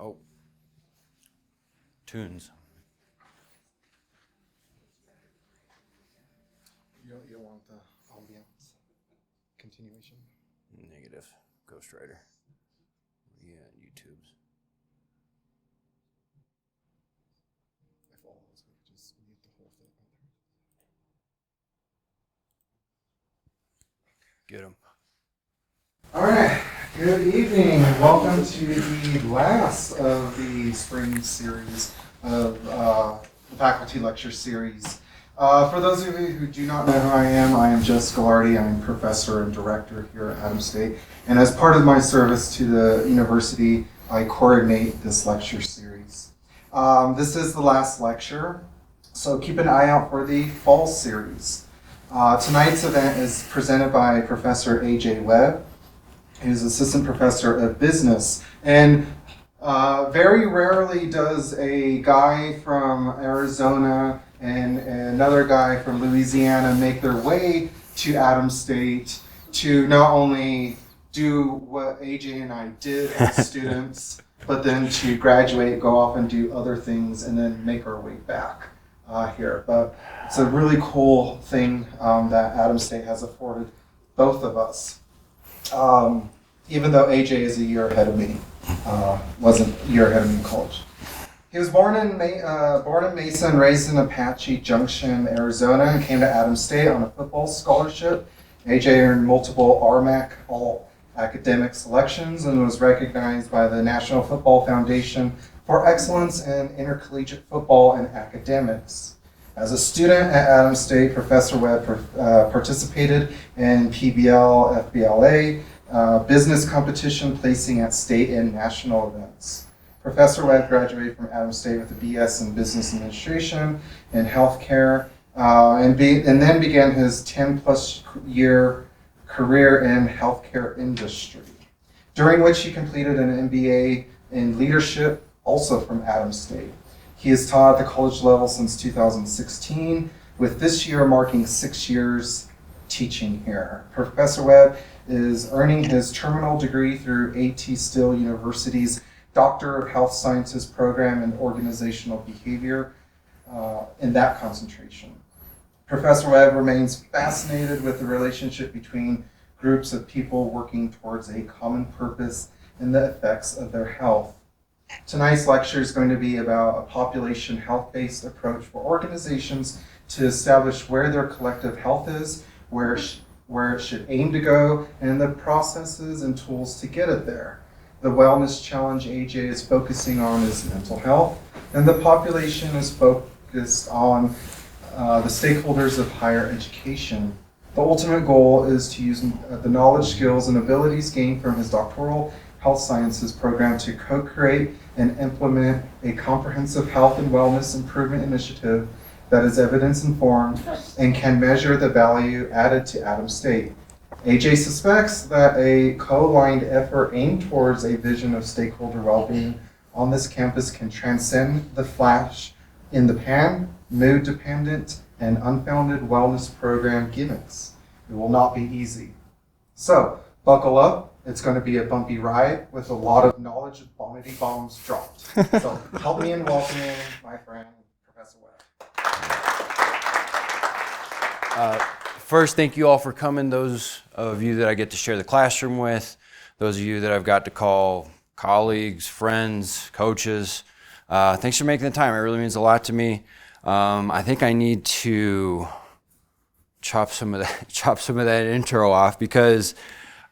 Oh, tunes. You don't want the ambiance continuation? Negative. Ghostwriter. Yeah, YouTube's. If all else, we could just mute the whole thing. Get him. All right. Good evening. Welcome to the last of the spring series of the faculty lecture series. For those of you who do not know who I am Jess Gallardi. I'm professor and director here at Adams State. And as part of my service to the university, I coordinate this lecture series. This is the last lecture, so keep an eye out for the fall series. Tonight's event is presented by Professor A.J. Webb, who's assistant professor of business. And very rarely does a guy from Arizona and another guy from Louisiana make their way to Adams State to not only do what AJ and I did as students, but then to graduate, go off and do other things, and then make our way back here. But it's a really cool thing that Adams State has afforded both of us. Even though AJ is a year ahead of me, wasn't a year ahead of me in college. He was born in Mesa and raised in Apache Junction, Arizona, and came to Adams State on a football scholarship. AJ earned multiple RMAC all-academic selections and was recognized by the National Football Foundation for excellence in intercollegiate football and academics. As a student at Adams State, Professor Webb participated in PBL, FBLA, business competition, placing at state and national events. Professor Webb graduated from Adams State with a BS in Business Administration and Healthcare, and then began his 10-plus year career in healthcare industry, during which he completed an MBA in leadership, also from Adams State. He has taught at the college level since 2016, with this year marking 6 years teaching here. Professor Webb is earning his terminal degree through A.T. Still University's Doctor of Health Sciences program in organizational behavior in that concentration. Professor Webb remains fascinated with the relationship between groups of people working towards a common purpose and the effects of their health. Tonight's lecture is going to be about a population health-based approach for organizations to establish where their collective health is, where it should aim to go, and the processes and tools to get it there. The wellness challenge AJ is focusing on is mental health, and the population is focused on the stakeholders of higher education. The ultimate goal is to use the knowledge, skills, and abilities gained from his doctoral health sciences program to co-create and implement a comprehensive health and wellness improvement initiative that is evidence-informed and can measure the value added to Adams State. AJ suspects that a co-aligned effort aimed towards a vision of stakeholder well-being on this campus can transcend the flash in the pan, mood-dependent, and unfounded wellness program gimmicks. It will not be easy. So, buckle up. It's going to be a bumpy ride with a lot of knowledge bombity bombs dropped. So, help me in welcoming my friend, Professor Webb. First, thank you all for coming, those of you that I get to share the classroom with, those of you that I've got to call colleagues, friends, coaches. Thanks for making the time. It really means a lot to me. I think I need to chop some of that intro off because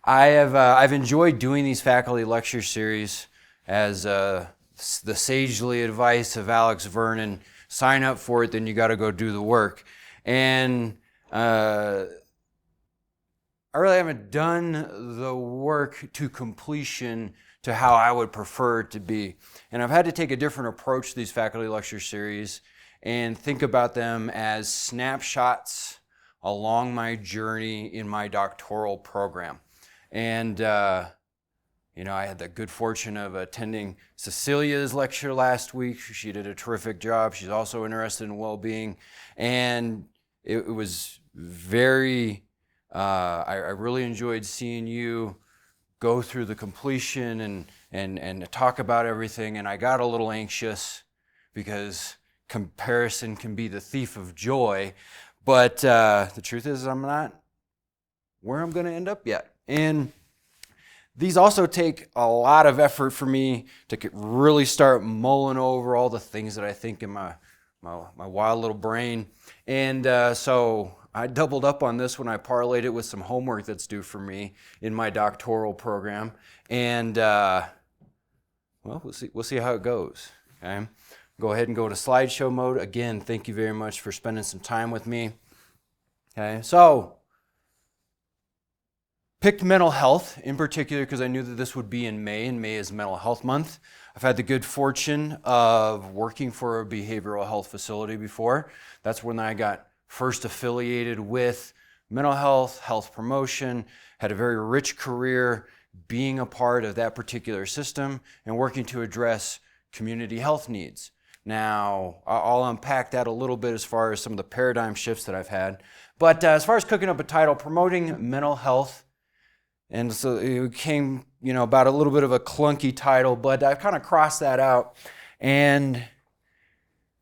I've enjoyed doing these faculty lecture series as the sagely advice of Alex Vernon, sign up for it, then you got to go do the work. And I really haven't done the work to completion to how I would prefer it to be. And I've had to take a different approach to these faculty lecture series and think about them as snapshots along my journey in my doctoral program. And, I had the good fortune of attending Cecilia's lecture last week. She did a terrific job. She's also interested in well-being. And it was very, I really enjoyed seeing you go through the completion and to talk about everything. And I got a little anxious because comparison can be the thief of joy. But the truth is, I'm not where I'm going to end up yet. And these also take a lot of effort for me to really start mulling over all the things that I think in my wild little brain. And so I doubled up on this when I parlayed it with some homework that's due for me in my doctoral program. And well, we'll see how it goes. Okay, go ahead and go to slideshow mode. Again, thank you very much for spending some time with me. Okay, so picked mental health in particular because I knew that this would be in May, and May is Mental Health Month. I've had the good fortune of working for a behavioral health facility before. That's when I got first affiliated with mental health, health promotion, had a very rich career being a part of that particular system and working to address community health needs. Now, I'll unpack that a little bit as far as some of the paradigm shifts that I've had. But as far as cooking up a title, promoting mental health, and so it came, about a little bit of a clunky title, but I've kind of crossed that out. And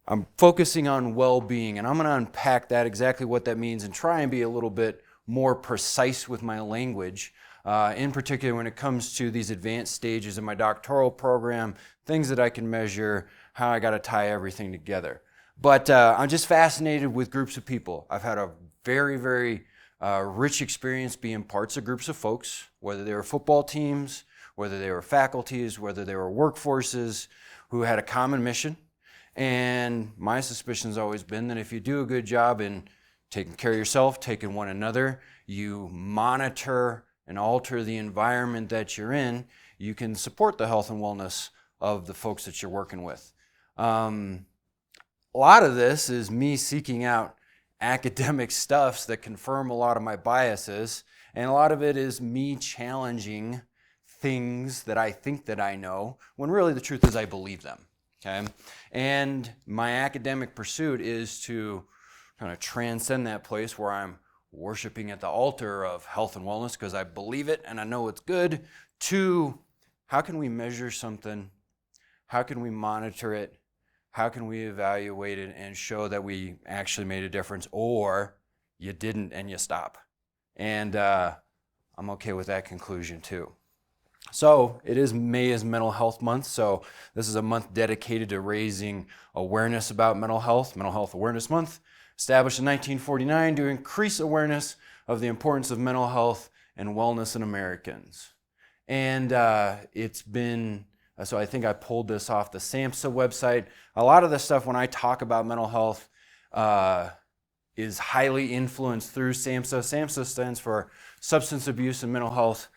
I'm focusing on well-being, and I'm going to unpack that, exactly what that means, and try and be a little bit more precise with my language, in particular when it comes to these advanced stages in my doctoral program, things that I can measure, how I got to tie everything together. But I'm just fascinated with groups of people. I've had a very, very rich experience being parts of groups of folks, whether they were football teams, whether they were faculties, whether they were workforces who had a common mission. And my suspicion has always been that if you do a good job in taking care of yourself, taking one another, you monitor and alter the environment that you're in, you can support the health and wellness of the folks that you're working with. A lot of this is me seeking out academic stuffs that confirm a lot of my biases, and a lot of it is me challenging things that I think that I know, when really the truth is I believe them. Okay? And my academic pursuit is to kind of transcend that place where I'm worshiping at the altar of health and wellness because I believe it and I know it's good, to how can we measure something, how can we monitor it, how can we evaluate it and show that we actually made a difference, or you didn't and you stop. And I'm okay with that conclusion too. So it is May is Mental Health Month, so this is a month dedicated to raising awareness about mental health. Mental Health Awareness Month, established in 1949 to increase awareness of the importance of mental health and wellness in Americans. And it's been, so I think I pulled this off the SAMHSA website. A lot of the stuff when I talk about mental health is highly influenced through SAMHSA. SAMHSA stands for Substance Abuse and Mental Health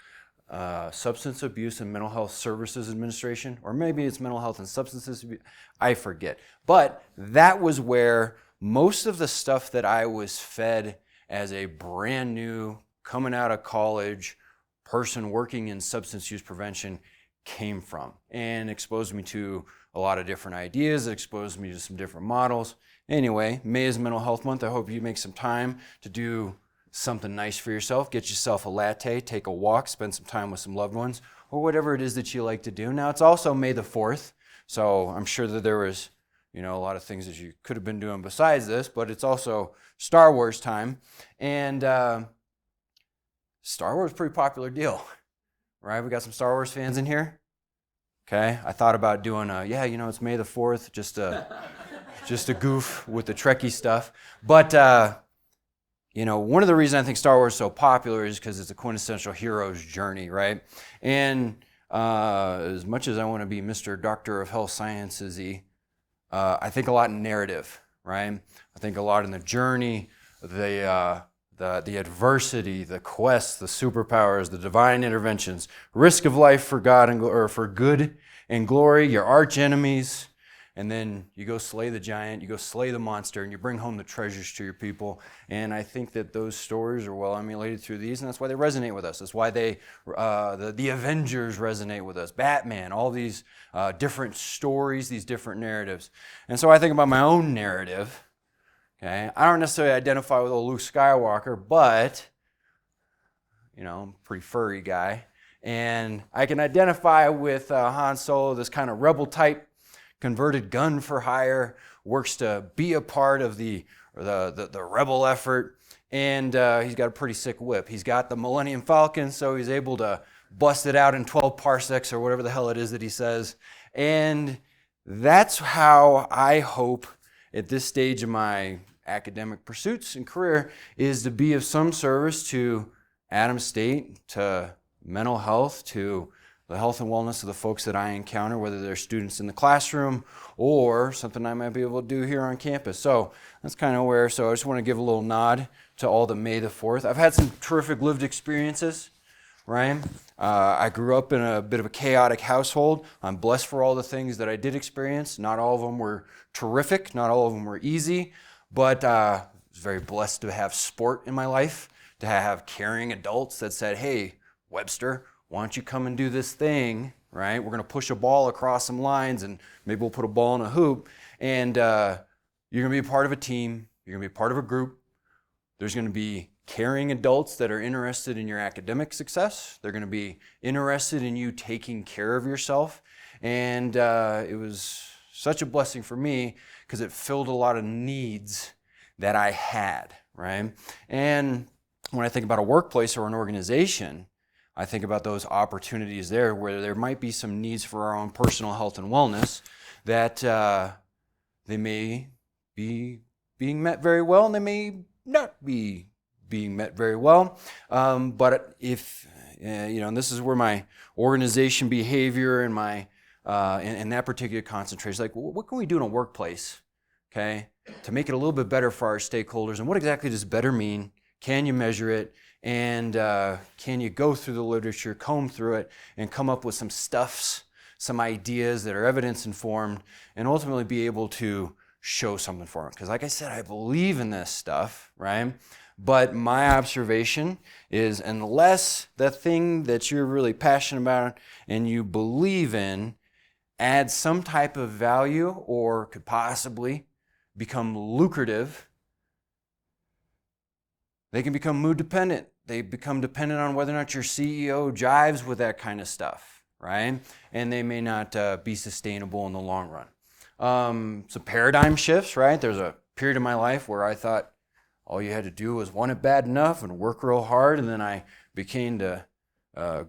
Services Administration, or maybe it's Mental Health and Substances Abuse, I forget. But that was where most of the stuff that I was fed as a brand new, coming out of college person working in substance use prevention came from, and exposed me to a lot of different ideas. It exposed me to some different models. Anyway, May is Mental Health Month. I hope you make some time to do something nice for yourself. Get yourself a latte, take a walk, spend some time with some loved ones, or whatever it is that you like to do. Now, it's also May the 4th, so I'm sure that there was, a lot of things that you could have been doing besides this, but it's also Star Wars time. And Star Wars is a pretty popular deal, right? We got some Star Wars fans in here? Okay, I thought about doing it's May the 4th, just a goof with the Trekkie stuff. But one of the reasons I think Star Wars is so popular is because it's a quintessential hero's journey, right? And as much as I want to be Mr. Doctor of Health Sciences-y, I think a lot in narrative, right? I think a lot in the journey, the adversity, the quest, the superpowers, the divine interventions, risk of life for God or for good and glory, your arch enemies. And then you go slay the giant, you go slay the monster, and you bring home the treasures to your people. And I think that those stories are well emulated through these, and that's why they resonate with us. That's why the Avengers resonate with us, Batman, all these different stories, these different narratives. And so I think about my own narrative. Okay, I don't necessarily identify with old Luke Skywalker, but I'm a pretty furry guy. And I can identify with Han Solo, this kind of rebel type, converted gun for hire, works to be a part of the rebel effort. And he's got a pretty sick whip. He's got the Millennium Falcon, so he's able to bust it out in 12 parsecs or whatever the hell it is that he says. And that's how I hope at this stage of my academic pursuits and career is to be of some service to Adams State, to mental health, to the health and wellness of the folks that I encounter, whether they're students in the classroom or something I might be able to do here on campus. So that's kind of where, so I just want to give a little nod to all the May the 4th. I've had some terrific lived experiences, right? I grew up in a bit of a chaotic household. I'm blessed for all the things that I did experience. Not all of them were terrific, not all of them were easy, but I was very blessed to have sport in my life, to have caring adults that said, hey, Webster, why don't you come and do this thing, right? We're going to push a ball across some lines and maybe we'll put a ball in a hoop. And you're going to be a part of a team. You're going to be a part of a group. There's going to be caring adults that are interested in your academic success. They're going to be interested in you taking care of yourself. And it was such a blessing for me because it filled a lot of needs that I had, right? And when I think about a workplace or an organization, I think about those opportunities there where there might be some needs for our own personal health and wellness that they may be being met very well and they may not be being met very well. But if, and this is where my organization behavior and my, and that particular concentration, like what can we do in a workplace, okay, to make it a little bit better for our stakeholders? And what exactly does better mean? Can you measure it? And can you go through the literature, comb through it, and come up with some stuffs, some ideas that are evidence-informed, and ultimately be able to show something for them? Because like I said, I believe in this stuff, right? But my observation is unless the thing that you're really passionate about and you believe in adds some type of value or could possibly become lucrative, they can become mood dependent. They become dependent on whether or not your CEO jives with that kind of stuff, right? And they may not be sustainable in the long run. Some paradigm shifts, right? There's a period of my life where I thought all you had to do was want it bad enough and work real hard, and then I began to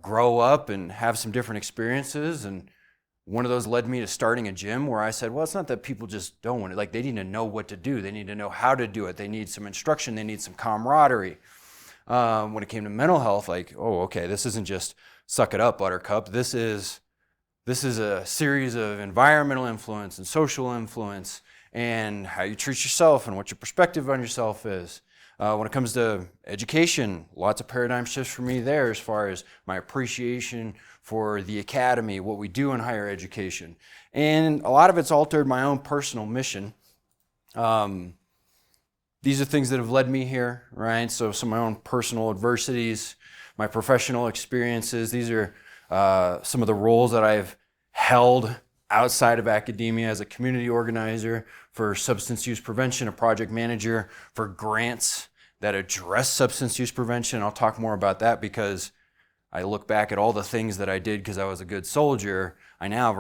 grow up and have some different experiences, and one of those led me to starting a gym where I said, well, it's not that people just don't want it. Like, they need to know what to do. They need to know how to do it. They need some instruction. They need some camaraderie. When it came to mental health, like, oh, okay, this isn't just suck it up, buttercup. This is a series of environmental influence and social influence and how you treat yourself and what your perspective on yourself is. When it comes to education, lots of paradigm shifts for me there as far as my appreciation for the academy, what we do in higher education. And a lot of it's altered my own personal mission. These are things that have led me here, right? So some of my own personal adversities, my professional experiences. These are some of the roles that I've held outside of academia as a community organizer for substance use prevention, a project manager for grants that address substance use prevention. I'll talk more about that because I look back at all the things that I did because I was a good soldier. I now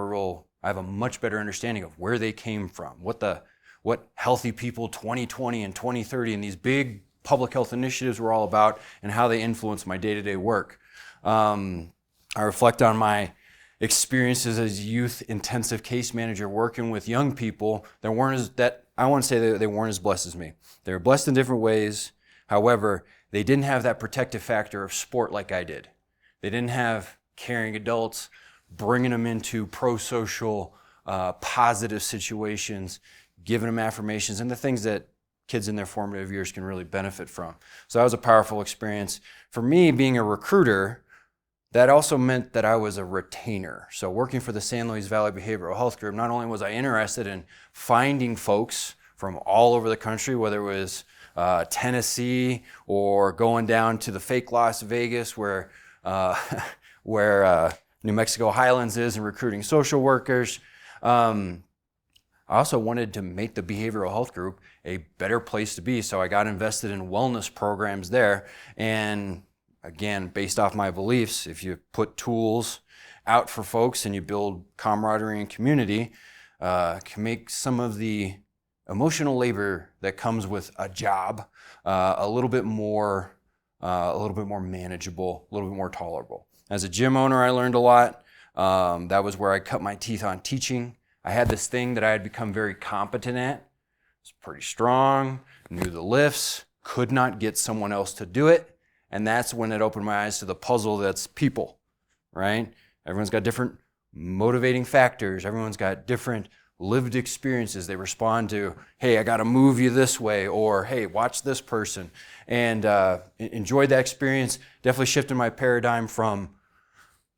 have a much better understanding of where they came from, what Healthy People 2020 and 2030 and these big public health initiatives were all about and how they influence my day-to-day work. I reflect on my experiences as youth intensive case manager working with young people that I want to say that they weren't as blessed as me. They were blessed in different ways. However, they didn't have that protective factor of sport like I did. They didn't have caring adults bringing them into pro-social, positive situations, giving them affirmations and the things that kids in their formative years can really benefit from. So that was a powerful experience. For me, being a recruiter, that also meant that I was a retainer. So working for the San Luis Valley Behavioral Health Group, not only was I interested in finding folks from all over the country, whether it was Tennessee or going down to the fake Las Vegas where New Mexico Highlands is and recruiting social workers. I also wanted to make the behavioral health group a better place to be. So I got invested in wellness programs there. And again, based off my beliefs, if you put tools out for folks and you build camaraderie and community, can make some of the emotional labor that comes with a job a little bit more manageable, a little bit more tolerable. As a gym owner, I learned a lot. That was where I cut my teeth on teaching. I had this thing that I had become very competent at. Was pretty strong, knew the lifts, could not get someone else to do it. And that's when it opened my eyes to the puzzle that's people, right? Everyone's got different motivating factors. Everyone's got different lived experiences. They respond to, hey, I got to move you this way, or hey, watch this person. And enjoyed that experience. Definitely shifted my paradigm from,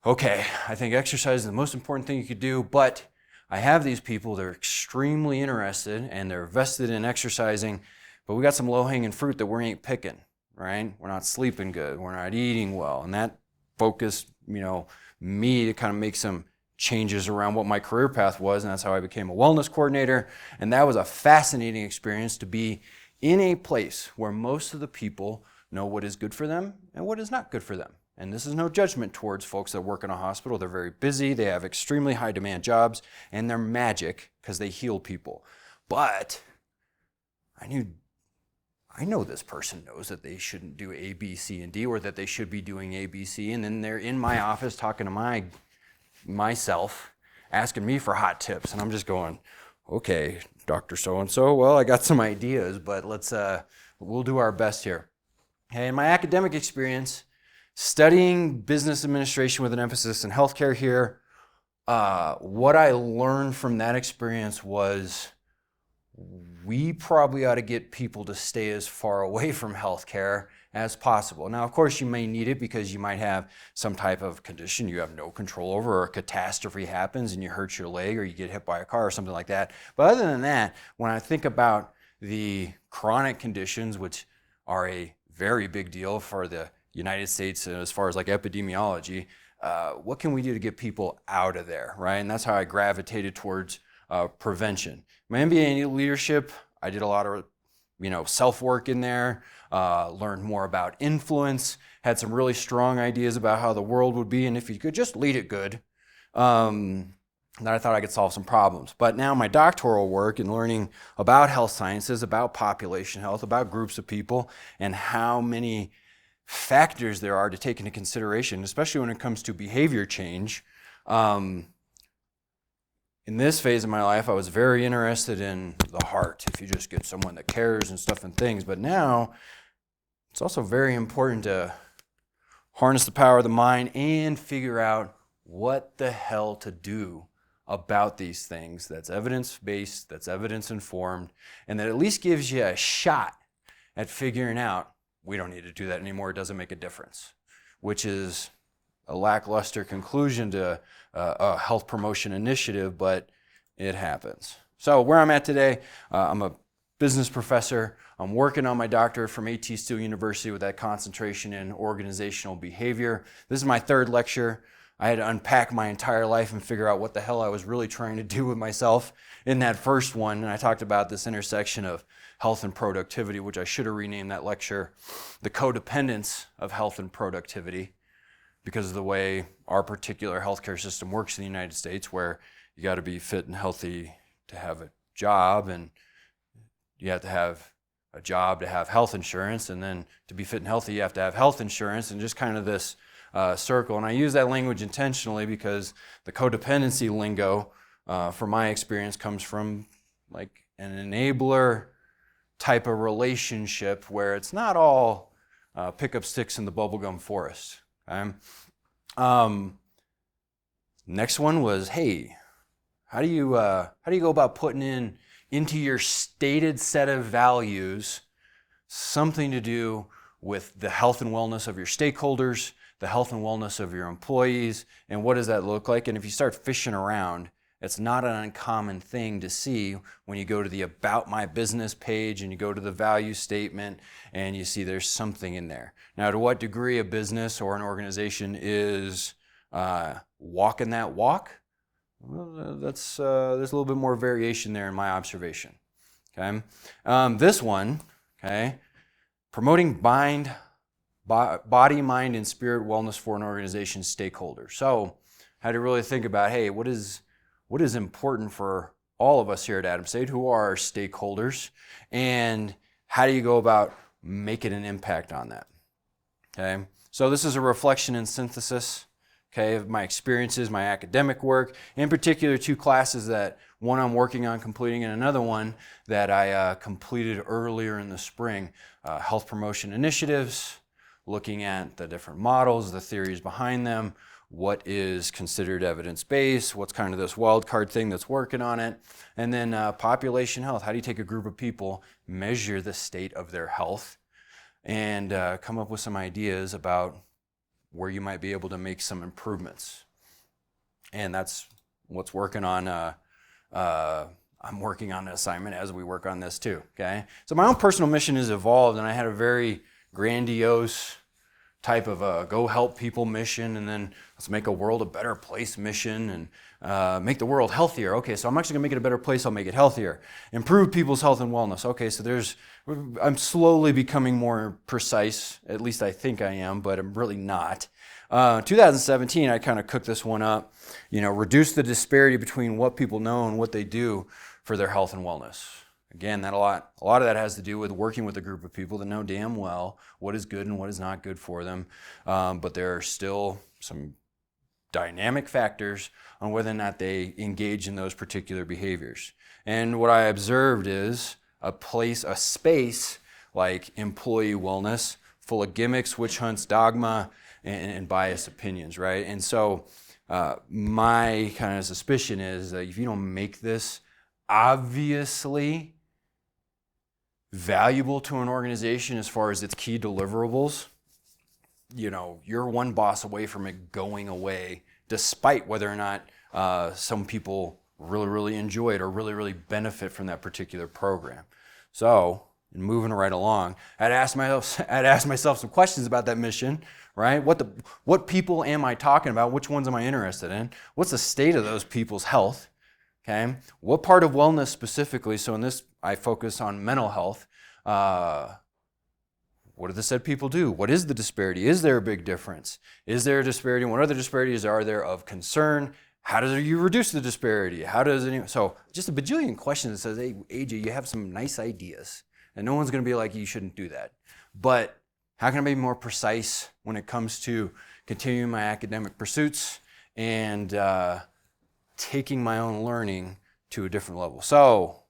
okay, I think exercise is the most important thing you could do, but I have these people that are extremely interested and they're vested in exercising, but we got some low-hanging fruit that we ain't picking, right? We're not sleeping good. We're not eating well. And that focused, me to kind of make some changes around what my career path was, and that's how I became a wellness coordinator. And that was a fascinating experience to be in a place where most of the people know what is good for them and what is not good for them. And this is no judgment towards folks that work in a hospital. They're very busy, they have extremely high demand jobs, and they're magic because they heal people. But I know this person knows that they shouldn't do A, B, C, and D, or that they should be doing A, B, C, and then they're in my office talking to myself, asking me for hot tips, and I'm just going, okay, Dr. So-and-so, well, I got some ideas, but we'll do our best here. Okay, in my academic experience, studying business administration with an emphasis in healthcare here, what I learned from that experience was we probably ought to get people to stay as far away from healthcare as possible. Now, of course, you may need it because you might have some type of condition you have no control over, or a catastrophe happens and you hurt your leg or you get hit by a car or something like that. But other than that, when I think about the chronic conditions, which are a very big deal for the United States as far as like epidemiology, what can we do to get people out of there, right? And that's how I gravitated towards prevention. My MBA in leadership, I did a lot of self-work in there, learned more about influence, had some really strong ideas about how the world would be, and if you could just lead it good, then I thought I could solve some problems. But now my doctoral work and learning about health sciences, about population health, about groups of people, and how many factors there are to take into consideration, especially when it comes to behavior change. In this phase of my life, I was very interested in the heart, if you just get someone that cares and stuff and things. But now, it's also very important to harness the power of the mind and figure out what the hell to do about these things that's evidence-based, that's evidence-informed, and that at least gives you a shot at figuring out, we don't need to do that anymore, it doesn't make a difference, which is a lackluster conclusion to a health promotion initiative, but it happens. So where I'm at today, I'm a business professor. I'm working on my doctorate from AT Still University with that concentration in organizational behavior. This is my third lecture. I had to unpack my entire life and figure out what the hell I was really trying to do with myself in that first one. And I talked about this intersection of health and productivity, which I should have renamed that lecture, the codependence of health and productivity, because of the way our particular healthcare system works in the United States, where you got to be fit and healthy to have a job, and you have to have a job to have health insurance, and then to be fit and healthy, you have to have health insurance, and just kind of this circle. And I use that language intentionally because the codependency lingo, from my experience, comes from like an enabler type of relationship where it's not all pick up sticks in the bubblegum forest. Okay? Next one was, hey, how do you go about putting into your stated set of values something to do with the health and wellness of your stakeholders, the health and wellness of your employees, and what does that look like? And if you start fishing around, it's not an uncommon thing to see when you go to the About My Business page and you go to the value statement and you see there's something in there. Now, to what degree a business or an organization is walking that walk, well, there's a little bit more variation there in my observation. Okay, this one, okay, promoting body, mind, and spirit wellness for an organization's stakeholders. So I had to really think about, hey, what is important for all of us here at Adams State, who are our stakeholders, and how do you go about making an impact on that? Okay, so this is a reflection and synthesis, okay, of my experiences, my academic work, in particular 2 classes that one I'm working on completing and another one that I completed earlier in the spring, health promotion initiatives, looking at the different models, the theories behind them, what is considered evidence-based, what's kind of this wild card thing that's working on it, and then population health. How do you take a group of people, measure the state of their health, and come up with some ideas about where you might be able to make some improvements? And that's what's working on. I'm working on an assignment as we work on this too, okay? So my own personal mission has evolved, and I had a very grandiose type of a go help people mission, and then let's make a world a better place mission, and make the world healthier. Okay, so I'm actually gonna make it a better place, I'll make it healthier. Improve people's health and wellness. Okay, so I'm slowly becoming more precise, at least I think I am, but I'm really not. 2017, I kind of cooked this one up, reduce the disparity between what people know and what they do for their health and wellness. Again, a lot of that has to do with working with a group of people that know damn well what is good and what is not good for them. But there are still some dynamic factors on whether or not they engage in those particular behaviors. And what I observed is a space like employee wellness, full of gimmicks, witch hunts, dogma, and biased opinions, right? And so my kind of suspicion is that if you don't make this obviously valuable to an organization as far as its key deliverables, you're one boss away from it going away, despite whether or not some people really, really enjoy it or really, really benefit from that particular program. So, in moving right along, I'd ask myself some questions about that mission, right? What people am I talking about? Which ones am I interested in? What's the state of those people's health? Okay, what part of wellness specifically? So in this, I focus on mental health. What do the said people do? What is the disparity? Is there a big difference? Is there a disparity? What other disparities are there of concern? How do you reduce the disparity? So just a bajillion questions that says, hey, AJ, you have some nice ideas. And no one's going to be like, you shouldn't do that. But how can I be more precise when it comes to continuing my academic pursuits and taking my own learning to a different level? So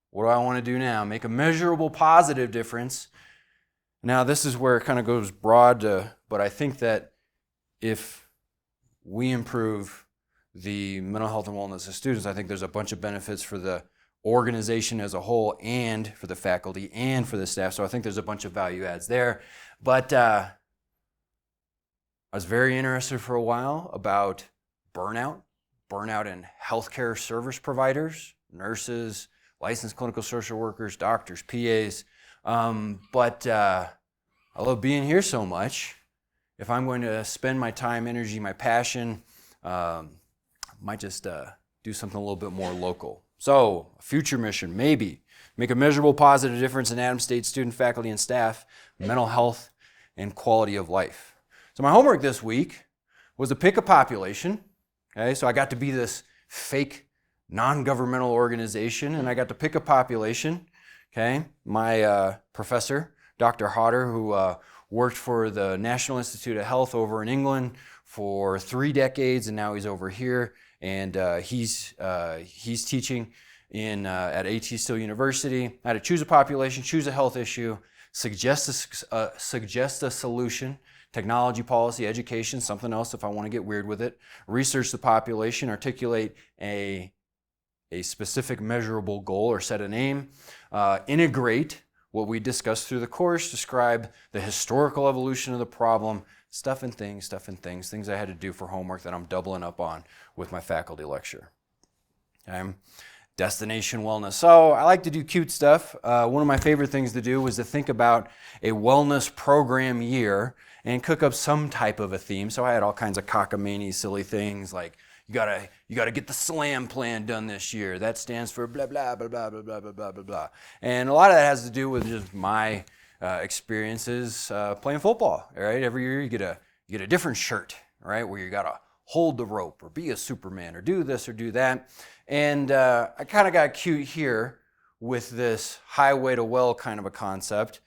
what do I want to do now? Make a measurable positive difference. Now this is where it kind of goes broad, but I think that if we improve the mental health and wellness of students, I think there's a bunch of benefits for the organization as a whole and for the faculty and for the staff. So I think there's a bunch of value adds there. But I was very interested for a while about burnout in healthcare service providers, nurses, licensed clinical social workers, doctors, PAs. But I love being here so much. If I'm going to spend my time, energy, my passion, I might just do something a little bit more local. So, a future mission, maybe, make a measurable positive difference in Adams State student, faculty, and staff, mental health, and quality of life. So my homework this week was to pick a population. Okay, so I got to be this fake non-governmental organization, and I got to pick a population. Okay, my professor, Dr. Hodder, who worked for the National Institute of Health over in England for 3 decades, and now he's over here, and he's teaching at AT Still University. I had to choose a population, choose a health issue, suggest a solution. Technology, policy, education, something else if I want to get weird with it. Research the population, articulate a specific measurable goal or set a name. Integrate what we discussed through the course, describe the historical evolution of the problem, stuff and things I had to do for homework that I'm doubling up on with my faculty lecture. Okay. Destination wellness. So I like to do cute stuff. One of my favorite things to do was to think about a wellness program year and cook up some type of a theme. So I had all kinds of cockamamie, silly things like you gotta get the SLAM plan done this year. That stands for blah blah blah blah blah blah blah blah blah. And a lot of that has to do with just my experiences playing football. Right, every year you get a different shirt, right, where you gotta hold the rope or be a Superman or do this or do that. And I kind of got cute here with this highway to well kind of a concept.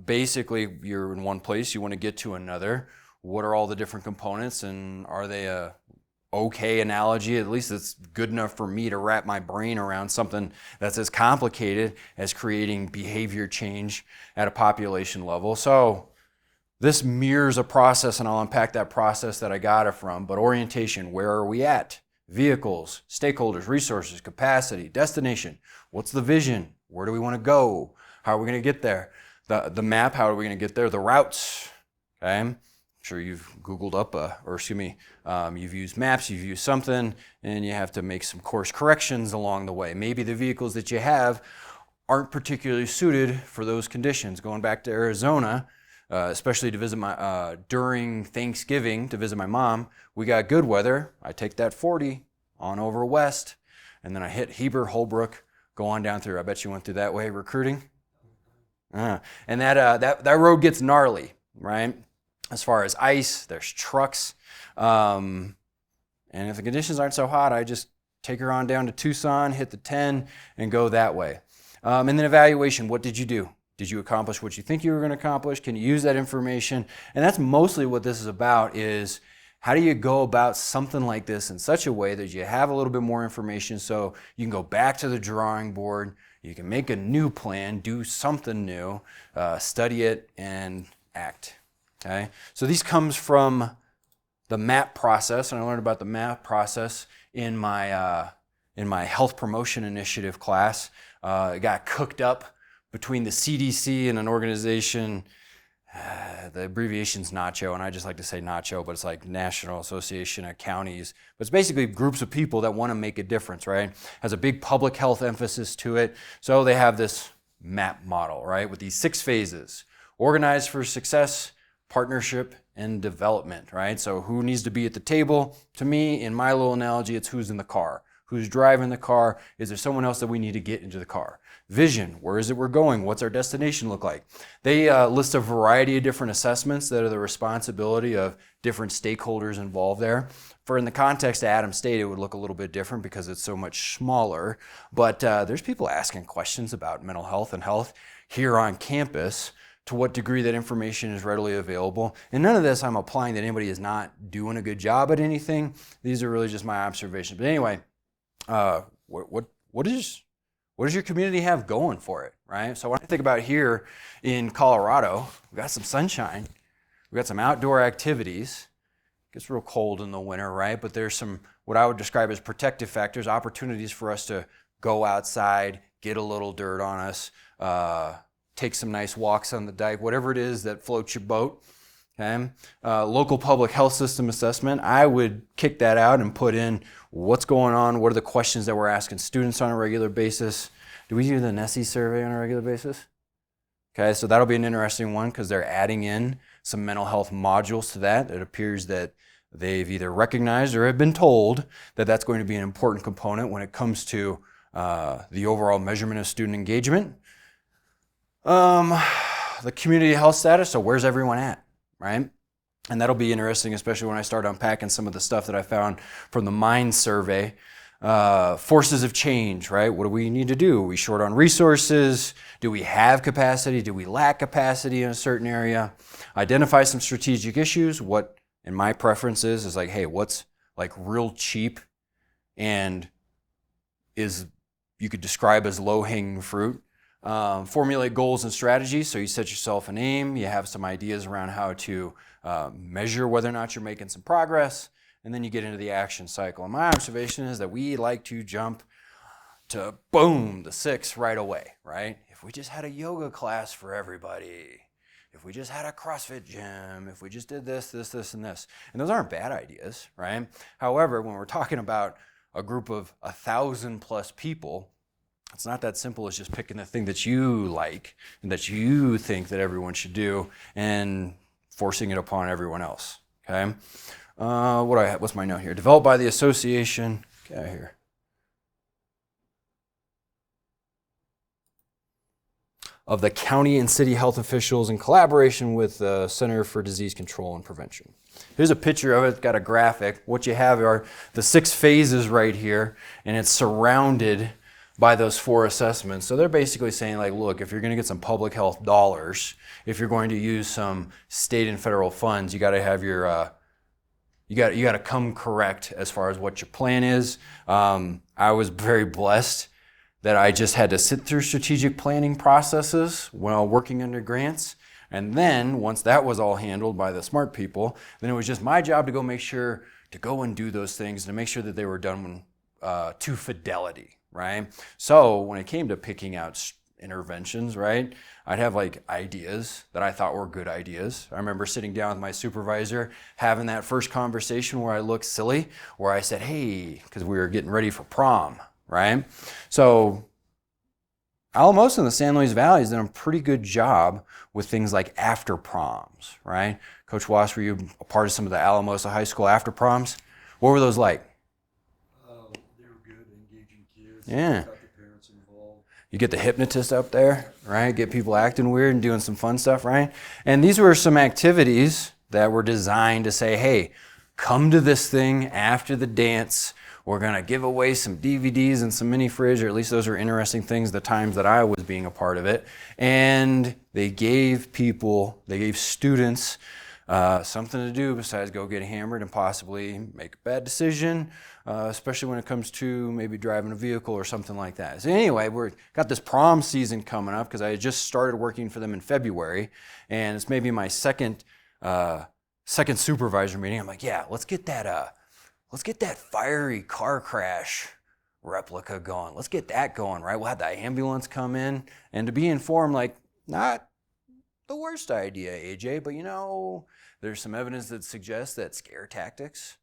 Basically, you're in one place, you want to get to another. What are all the different components, and are they a okay analogy? At least it's good enough for me to wrap my brain around something that's as complicated as creating behavior change at a population level. So this mirrors a process, and I'll unpack that process that I got it from. But orientation, where are we at? Vehicles, stakeholders, resources, capacity, destination. What's the vision? Where do we want to go? How are we going to get there? The map, how are we going to get there? The routes, okay? I'm sure you've Googled up, you've used maps, you've used something, and you have to make some course corrections along the way. Maybe the vehicles that you have aren't particularly suited for those conditions. Going back to Arizona, especially to visit during Thanksgiving to visit my mom, we got good weather. I take that 40 on over west, and then I hit Heber, Holbrook, go on down through. I bet you went through that way recruiting. And that road gets gnarly, right? As far as ice, there's trucks. And if the conditions aren't so hot, I just take her on down to Tucson, hit the 10, and go that way. And then evaluation, what did you do? Did you accomplish what you think you were going to accomplish? Can you use that information? And that's mostly what this is about, is how do you go about something like this in such a way that you have a little bit more information so you can go back to the drawing board, you can make a new plan, do something new, study it, and act. Okay? So these comes from the MAP process, and I learned about the MAP process in my health promotion initiative class. It got cooked up between the CDC and an organization, the abbreviation's NACHO, and I just like to say NACHO, but it's like National Association of Counties. But it's basically groups of people that want to make a difference, right? Has a big public health emphasis to it. So they have this MAP model, right, with these 6 phases. Organize for success, partnership, and development, right? So who needs to be at the table? To me, in my little analogy, it's who's in the car. Who's driving the car? Is there someone else that we need to get into the car? Vision, where is it we're going? What's our destination look like? They list a variety of different assessments that are the responsibility of different stakeholders involved there. For in the context of Adams State, it would look a little bit different because it's so much smaller. But there's people asking questions about mental health and health here on campus, to what degree that information is readily available. And none of this I'm applying that anybody is not doing a good job at anything. These are really just my observations. But anyway, what does your community have going for it, right? So when I think about here in Colorado, we've got some sunshine, we've got some outdoor activities. It gets real cold in the winter, right? But there's some, what I would describe as protective factors, opportunities for us to go outside, get a little dirt on us, take some nice walks on the dike, whatever it is that floats your boat. Okay. Local public health system assessment, I would kick that out and put in what's going on, what are the questions that we're asking students on a regular basis. Do we do the NESE survey on a regular basis? Okay, so that'll be an interesting one because they're adding in some mental health modules to that. It appears that they've either recognized or have been told that that's going to be an important component when it comes to the overall measurement of student engagement. The community health status, so where's everyone at, right? And that'll be interesting, especially when I start unpacking some of the stuff that I found from the MIND survey. Forces of change, right? What do we need to do? Are we short on resources? Do we have capacity? Do we lack capacity in a certain area? Identify some strategic issues. What, in my preference, is like, hey, what's like real cheap and is you could describe as low-hanging fruit? Formulate goals and strategies. So you set yourself an aim, you have some ideas around how to measure whether or not you're making some progress, and then you get into the action cycle. And my observation is that we like to jump to boom, the 6 right away, right? If we just had a yoga class for everybody, if we just had a CrossFit gym, if we just did this, this, this, and this. And those aren't bad ideas, right? However, when we're talking about a group of 1,000+ people, it's not that simple as just picking the thing that you like and that you think that everyone should do and forcing it upon everyone else, okay? What's my note here? Developed by the association. Get out of here. of the county and city health officials in collaboration with the Center for Disease Control and Prevention. Here's a picture of it. It's got a graphic. What you have are the 6 phases right here, and it's surrounded by those 4 assessments. So they're basically saying, like, look, if you're going to get some public health dollars, if you're going to use some state and federal funds, you got to have your you got to come correct as far as what your plan is. I was very blessed that I just had to sit through strategic planning processes while working under grants. And then once that was all handled by the smart people, then it was just my job to go make sure to go and do those things, to make sure that they were done to fidelity, right? So when it came to picking out interventions, right, I'd have like ideas that I thought were good ideas. I remember sitting down with my supervisor, having that first conversation where I looked silly, where I said, hey, because we were getting ready for prom, right? So Alamosa and the San Luis Valley has done a pretty good job with things like after proms, right? Coach Wass, were you a part of some of the Alamosa High School after proms? What were those like? They were good, engaging kids. Yeah. Got the parents involved. You get the hypnotist up there, right? Get people acting weird and doing some fun stuff, right? And these were some activities that were designed to say, hey, come to this thing after the dance. We're going to give away some DVDs and some mini fridge, or at least those are interesting things the times that I was being a part of it. And they gave students something to do besides go get hammered and possibly make a bad decision, especially when it comes to maybe driving a vehicle or something like that. So anyway, we've got this prom season coming up because I had just started working for them in February, and it's maybe my second supervisor meeting. I'm like, yeah, let's get that fiery car crash replica going. Let's get that going, right? We'll have the ambulance come in, and to be informed, like, not the worst idea, AJ, but there's some evidence that suggests that scare tactics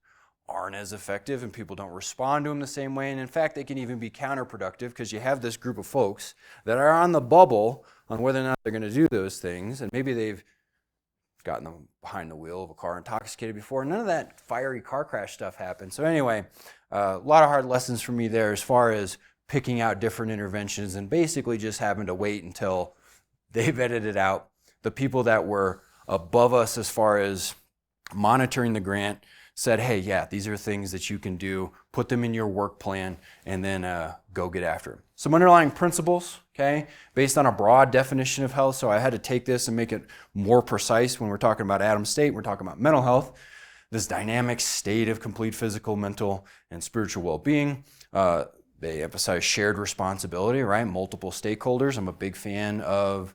aren't as effective and people don't respond to them the same way. And in fact, they can even be counterproductive because you have this group of folks that are on the bubble on whether or not they're going to do those things. And maybe they've gotten them behind the wheel of a car intoxicated before. None of that fiery car crash stuff happened. So anyway, a lot of hard lessons for me there as far as picking out different interventions and basically just having to wait until they've edited out. The people that were above us as far as monitoring the grant said, hey, yeah, these are things that you can do, put them in your work plan, and then go get after them. Some underlying principles, okay, based on a broad definition of health. So I had to take this and make it more precise when we're talking about Adams State, we're talking about mental health, this dynamic state of complete physical, mental, and spiritual well-being. They emphasize shared responsibility, right? Multiple stakeholders. I'm a big fan of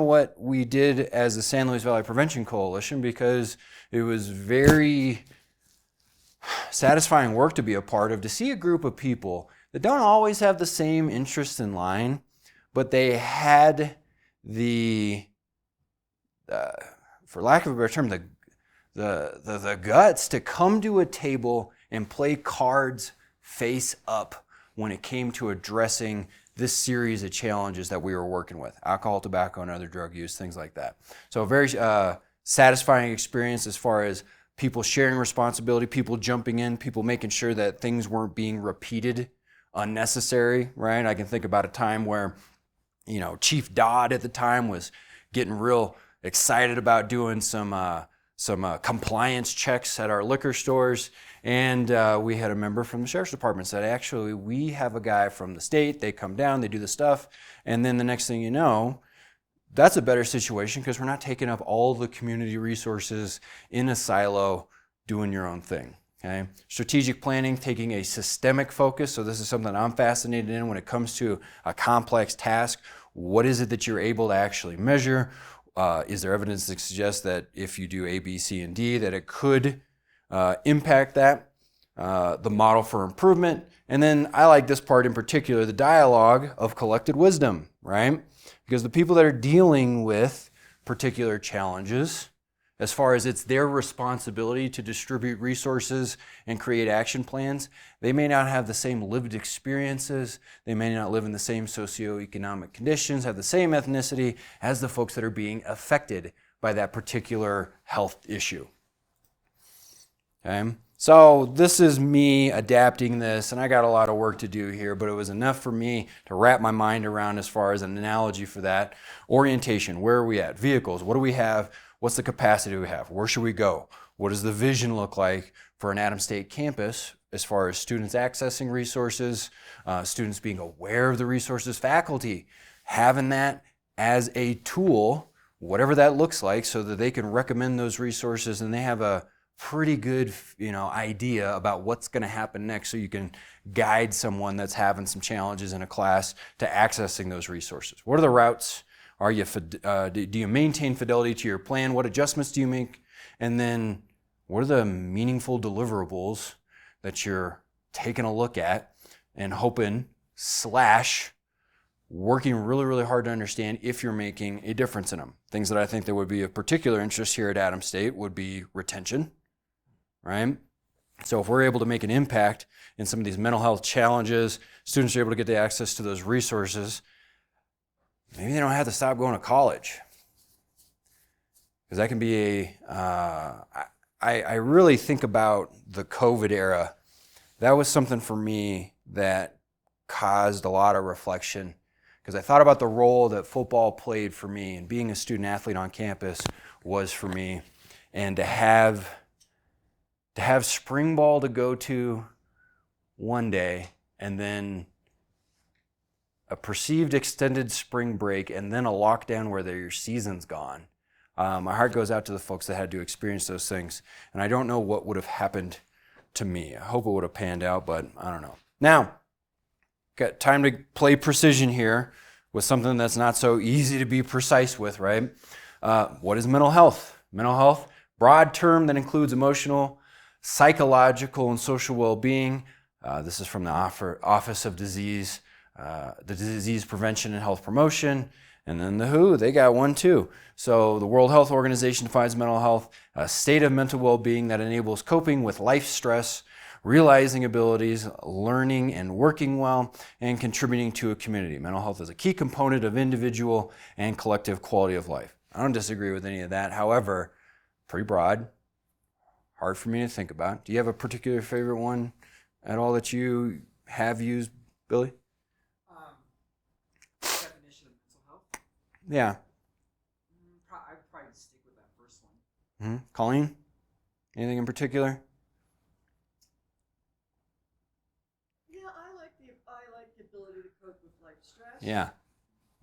what we did as the San Luis Valley Prevention Coalition because it was very satisfying work to be a part of, to see a group of people that don't always have the same interests in line, but they had for lack of a better term, the guts to come to a table and play cards face up when it came to addressing this series of challenges that we were working with: alcohol, tobacco, and other drug use, things like that. So a very satisfying experience as far as people sharing responsibility, people jumping in, people making sure that things weren't being repeated unnecessary, right? I can think about a time where, Chief Dodd at the time was getting real excited about doing some compliance checks at our liquor stores. And we had a member from the sheriff's department said, actually, we have a guy from the state. They come down, they do the stuff. And then the next thing you know, that's a better situation because we're not taking up all the community resources in a silo doing your own thing. Okay? Strategic planning, taking a systemic focus. So this is something I'm fascinated in when it comes to a complex task. What is it that you're able to actually measure? Is there evidence that suggests that if you do A, B, C, and D, that it could impact that? The model for improvement. And then I like this part in particular, the dialogue of collected wisdom, right? Because the people that are dealing with particular challenges, as far as it's their responsibility to distribute resources and create action plans, they may not have the same lived experiences, they may not live in the same socioeconomic conditions, have the same ethnicity as the folks that are being affected by that particular health issue. Okay, so this is me adapting this, and I got a lot of work to do here, but it was enough for me to wrap my mind around as far as an analogy for that. Orientation, where are we at? Vehicles, what do we have? What's the capacity we have? Where should we go? What does the vision look like for an Adams State campus as far as students accessing resources, students being aware of the resources, faculty having that as a tool, whatever that looks like, so that they can recommend those resources and they have a pretty good, idea about what's going to happen next, so you can guide someone that's having some challenges in a class to accessing those resources. What are the routes? Do you maintain fidelity to your plan? What adjustments do you make? And then what are the meaningful deliverables that you're taking a look at and hoping / working really, really hard to understand if you're making a difference in them? Things that I think that would be of particular interest here at Adams State would be retention, right? So if we're able to make an impact in some of these mental health challenges, students are able to get the access to those resources, maybe they don't have to stop going to college. Because that can be I really think about the COVID era. That was something for me that caused a lot of reflection, because I thought about the role that football played for me and being a student athlete on campus was for me, and to have spring ball to go to one day and then a perceived extended spring break and then a lockdown where your season's gone. My heart goes out to the folks that had to experience those things, and I don't know what would have happened to me. I hope it would have panned out, but I don't know. Now, got time to play precision here with something that's not so easy to be precise with, right? What is mental health? Mental health, broad term that includes emotional, psychological, and social well-being. This is from the Office of Disease, the Disease Prevention and Health Promotion. And then the WHO, they got one too. So the World Health Organization defines mental health, a state of mental well-being that enables coping with life stress, realizing abilities, learning and working well, and contributing to a community. Mental health is a key component of individual and collective quality of life. I don't disagree with any of that. However, pretty broad, hard for me to think about. Do you have a particular favorite one at all that you have used, Billy? Definition of mental health. Yeah. I'd probably stick with that first one. Colleen? Anything in particular? Yeah, I like the ability to cope with life stress. Yeah.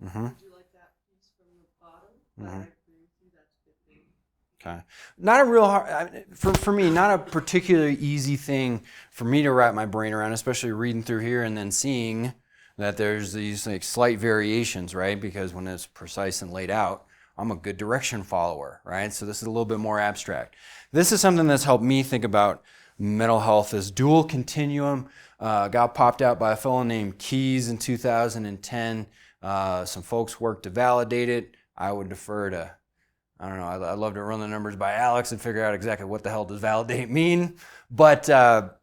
I do like that piece from the bottom, but I agree with you, that's a good thing. Okay. Not a real hard, for me, not a particularly easy thing for me to wrap my brain around, especially reading through here and then seeing that there's these slight variations, right? Because when it's precise and laid out, I'm a good direction follower, right? So this is a little bit more abstract. This is something that's helped me think about mental health as dual continuum. Got popped out by a fellow named Keys in 2010. Some folks worked to validate it. I would defer to, I don't know, I'd love to run the numbers by Alex and figure out exactly what the hell does validate mean. But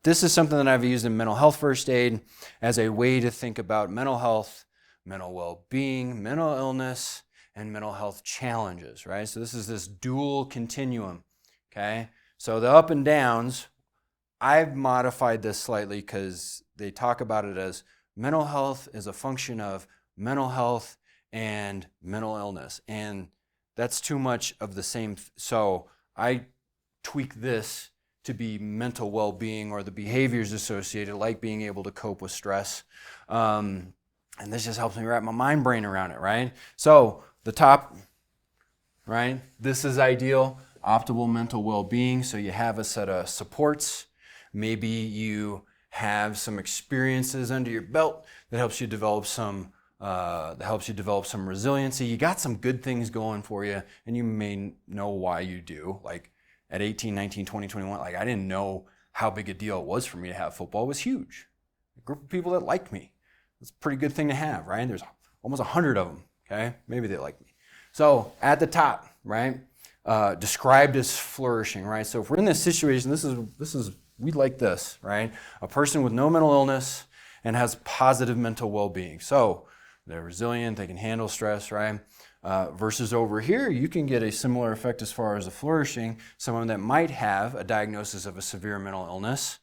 this is something that I've used in mental health first aid as a way to think about mental health, mental well-being, mental illness, and mental health challenges, right? So this is this dual continuum, okay? So the up and downs, I've modified this slightly because they talk about it as mental health is a function of mental health and mental illness. And that's too much of the same. So I tweak this to be mental well-being or the behaviors associated, like being able to cope with stress. And this just helps me wrap my mind brain around it, right? So the top, right? This is ideal, optimal mental well-being. So you have a set of supports. Maybe you have some experiences under your belt that helps you develop some resiliency. You got some good things going for you, and you may know why you do. Like at 18, 19, 20, 21, like I didn't know how big a deal it was for me to have football. It was huge. A group of people that liked me. It's a pretty good thing to have, right? There's almost 100 of them, okay? Maybe they like me. So at the top, right, described as flourishing, right? So if we're in this situation, this is we like this, right? A person with no mental illness and has positive mental well-being. So they're resilient, they can handle stress, right? Versus over here, you can get a similar effect as far as the flourishing, someone that might have a diagnosis of a severe mental illness,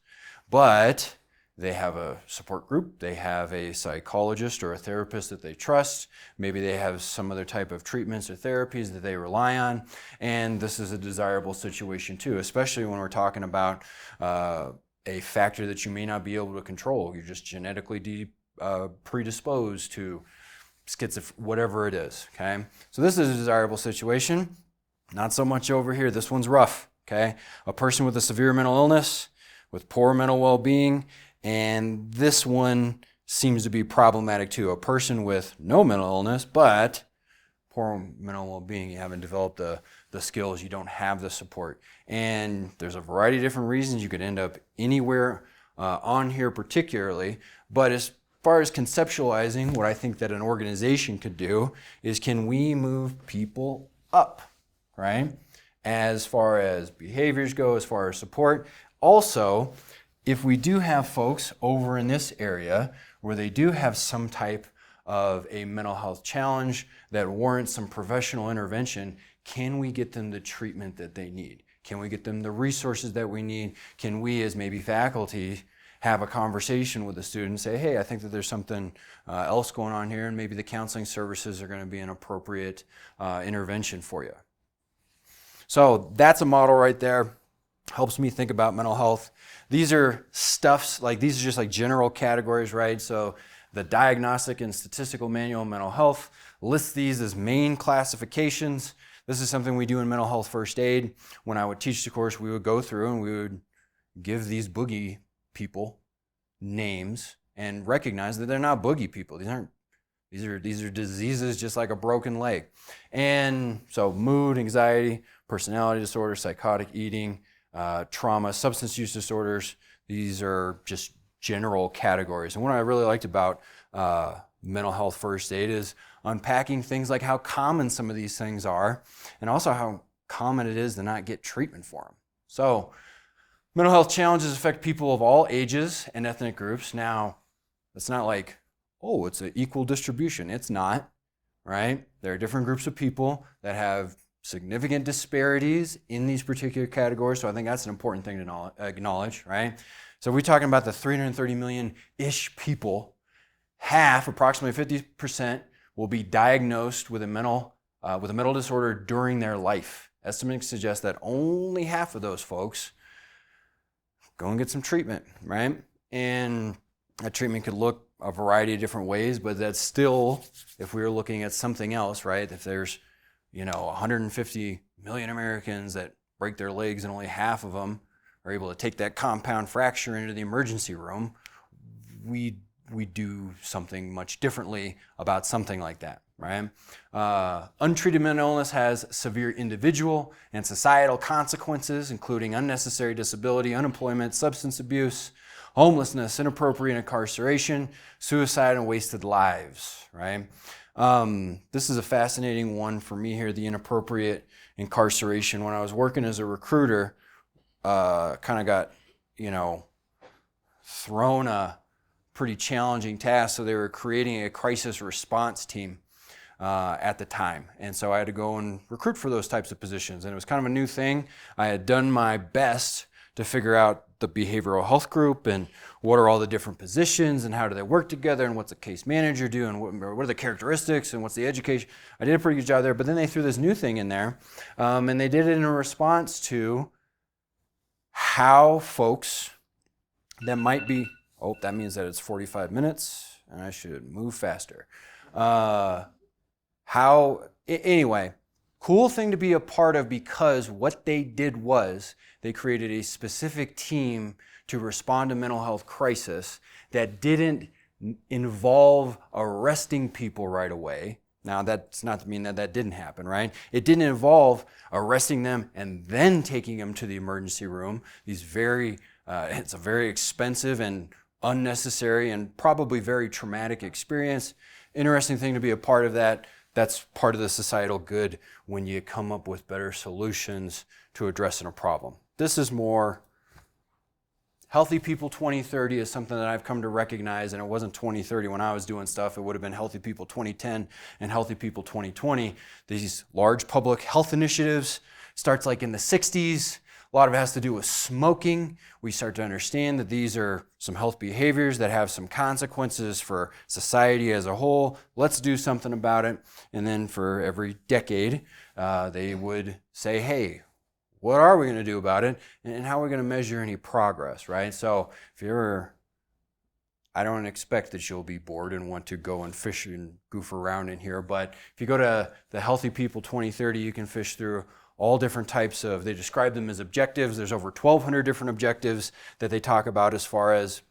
but they have a support group, they have a psychologist or a therapist that they trust, maybe they have some other type of treatments or therapies that they rely on, and this is a desirable situation too, especially when we're talking about a factor that you may not be able to control. You're just genetically predisposed to whatever it is, okay? So this is a desirable situation. Not so much over here. This one's rough, okay? A person with a severe mental illness, with poor mental well-being, and this one seems to be problematic too. A person with no mental illness, but poor mental well-being. You haven't developed the skills, you don't have the support. And there's a variety of different reasons you could end up anywhere on here particularly, but as far as conceptualizing, what I think that an organization could do is, can we move people up, right? As far as behaviors go, as far as support. Also, if we do have folks over in this area where they do have some type of a mental health challenge that warrants some professional intervention, can we get them the treatment that they need? Can we get them the resources that we need? Can we, as maybe faculty, have a conversation with the student and say, hey, I think that there's something else going on here, and maybe the counseling services are going to be an appropriate intervention for you. So that's a model right there. Helps me think about mental health. These are these are just like general categories, right? So the Diagnostic and Statistical Manual of Mental Health lists these as main classifications. This is something we do in mental health first aid. When I would teach the course, we would go through and we would give these boogie people names and recognize that they're not boogie people. These are diseases just like a broken leg. And so mood, anxiety, personality disorder, psychotic eating, trauma, substance use disorders, these are just general categories. And what I really liked about mental health first aid is unpacking things like how common some of these things are, and also how common it is to not get treatment for them. So mental health challenges affect people of all ages and ethnic groups. Now, it's not like, oh, it's an equal distribution. It's not, right? There are different groups of people that have significant disparities in these particular categories, so I think that's an important thing to acknowledge, right? So we're talking about the 330 million-ish people, approximately 50%, will be diagnosed with a mental disorder during their life. Estimates suggest that only half of those folks go and get some treatment, right? And that treatment could look a variety of different ways, but that's still, if we were looking at something else, right? If there's 150 million Americans that break their legs and only half of them are able to take that compound fracture into the emergency room, we do something much differently about something like that, right? Untreated mental illness has severe individual and societal consequences, including unnecessary disability, unemployment, substance abuse, homelessness, inappropriate incarceration, suicide, and wasted lives, right? This is a fascinating one for me here, the inappropriate incarceration. When I was working as a recruiter, kind of got, thrown a pretty challenging task. So they were creating a crisis response team at the time. And so I had to go and recruit for those types of positions. And it was kind of a new thing. I had done my best to figure out the behavioral health group and what are all the different positions and how do they work together and what's a case manager do and what are the characteristics and what's the education. I did a pretty good job there, but then they threw this new thing in there, and they did it in a response to how folks that might be, that means that it's 45 minutes and I should move faster. Anyway, cool thing to be a part of, because what they did was they created a specific team to respond to mental health crisis that didn't involve arresting people right away. Now, that's not to mean that that didn't happen, right? It didn't involve arresting them and then taking them to the emergency room. It's a very expensive and unnecessary and probably very traumatic experience. Interesting thing to be a part of that. That's part of the societal good when you come up with better solutions to addressing a problem. This is more Healthy People 2030 is something that I've come to recognize, and it wasn't 2030 when I was doing stuff. It would have been Healthy People 2010 and Healthy People 2020. These large public health initiatives starts like in the 60s. A lot of it has to do with smoking. We start to understand that these are some health behaviors that have some consequences for society as a whole. Let's do something about it. And then for every decade, they would say, hey, what are we going to do about it? And how are we going to measure any progress, right? So if you're, I don't expect that you'll be bored and want to go and fish and goof around in here, but if you go to the Healthy People 2030, you can fish through all different types of, they describe them as objectives. There's over 1,200 different objectives that they talk about as far as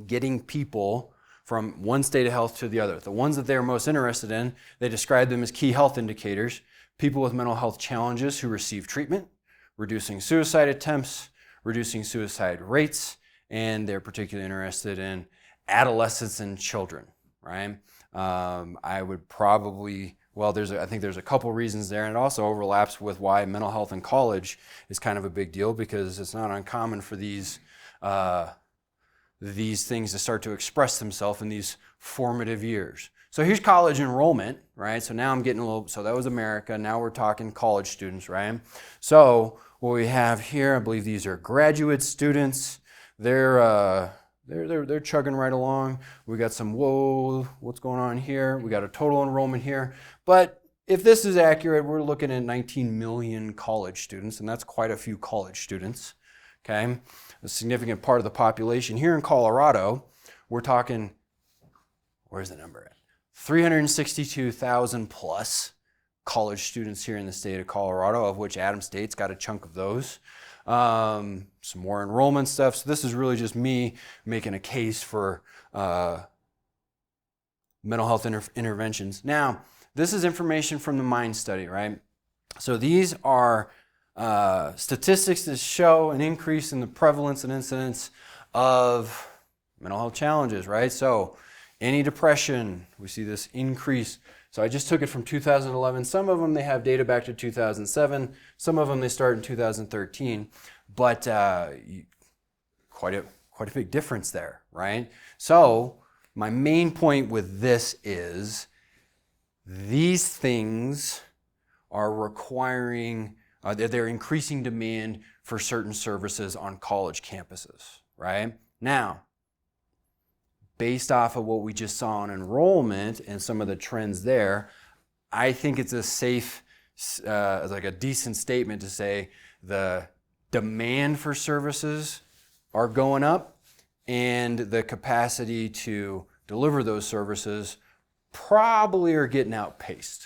getting people from one state of health to the other. The ones that they're most interested in, they describe them as key health indicators. People with mental health challenges who receive treatment, reducing suicide attempts, reducing suicide rates, and they're particularly interested in adolescents and children, right? I would probably, well, I think there's a couple reasons there, and it also overlaps with why mental health in college is kind of a big deal, because it's not uncommon for these things to start to express themselves in these formative years. So here's college enrollment, right? So now I'm getting a little, so that was America. Now we're talking college students, right? So what we have here, I believe these are graduate students. They're chugging right along. We got some, whoa, what's going on here? We got a total enrollment here. But if this is accurate, we're looking at 19 million college students, and that's quite a few college students, okay? A significant part of the population. Here in Colorado, we're talking, where's the number at? 362,000 plus college students here in the state of Colorado, of which Adams State's got a chunk of those. Some more enrollment stuff. So this is really just me making a case for mental health interventions. Now, this is information from the MIND study, right? So these are statistics that show an increase in the prevalence and incidence of mental health challenges, right? So any depression, we see this increase. So I just took it from 2011. Some of them, they have data back to 2007. Some of them, they start in 2013. But quite a big difference there, right? So my main point with this is these things are requiring, they're increasing demand for certain services on college campuses, right? Now, based off of what we just saw on enrollment and some of the trends there, I think it's a safe, like a decent statement to say the demand for services are going up and the capacity to deliver those services probably are getting outpaced.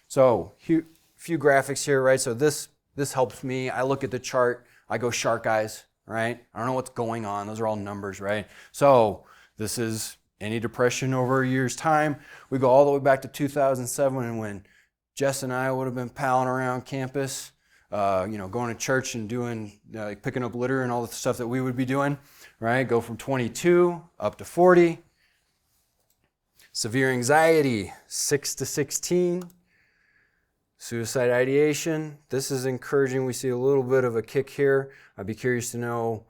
So, few graphics here, right? So this helps me. I look at the chart, I go shark eyes, right? I don't know what's going on. Those are all numbers, right? So this is any depression over a year's time. We go all the way back to 2007 when Jess and I would have been palling around campus, going to church and doing, like picking up litter and all the stuff that we would be doing, right? Go from 22 up to 40. Severe anxiety, 6 to 16. Suicide ideation, this is encouraging. We see a little bit of a kick here. I'd be curious to know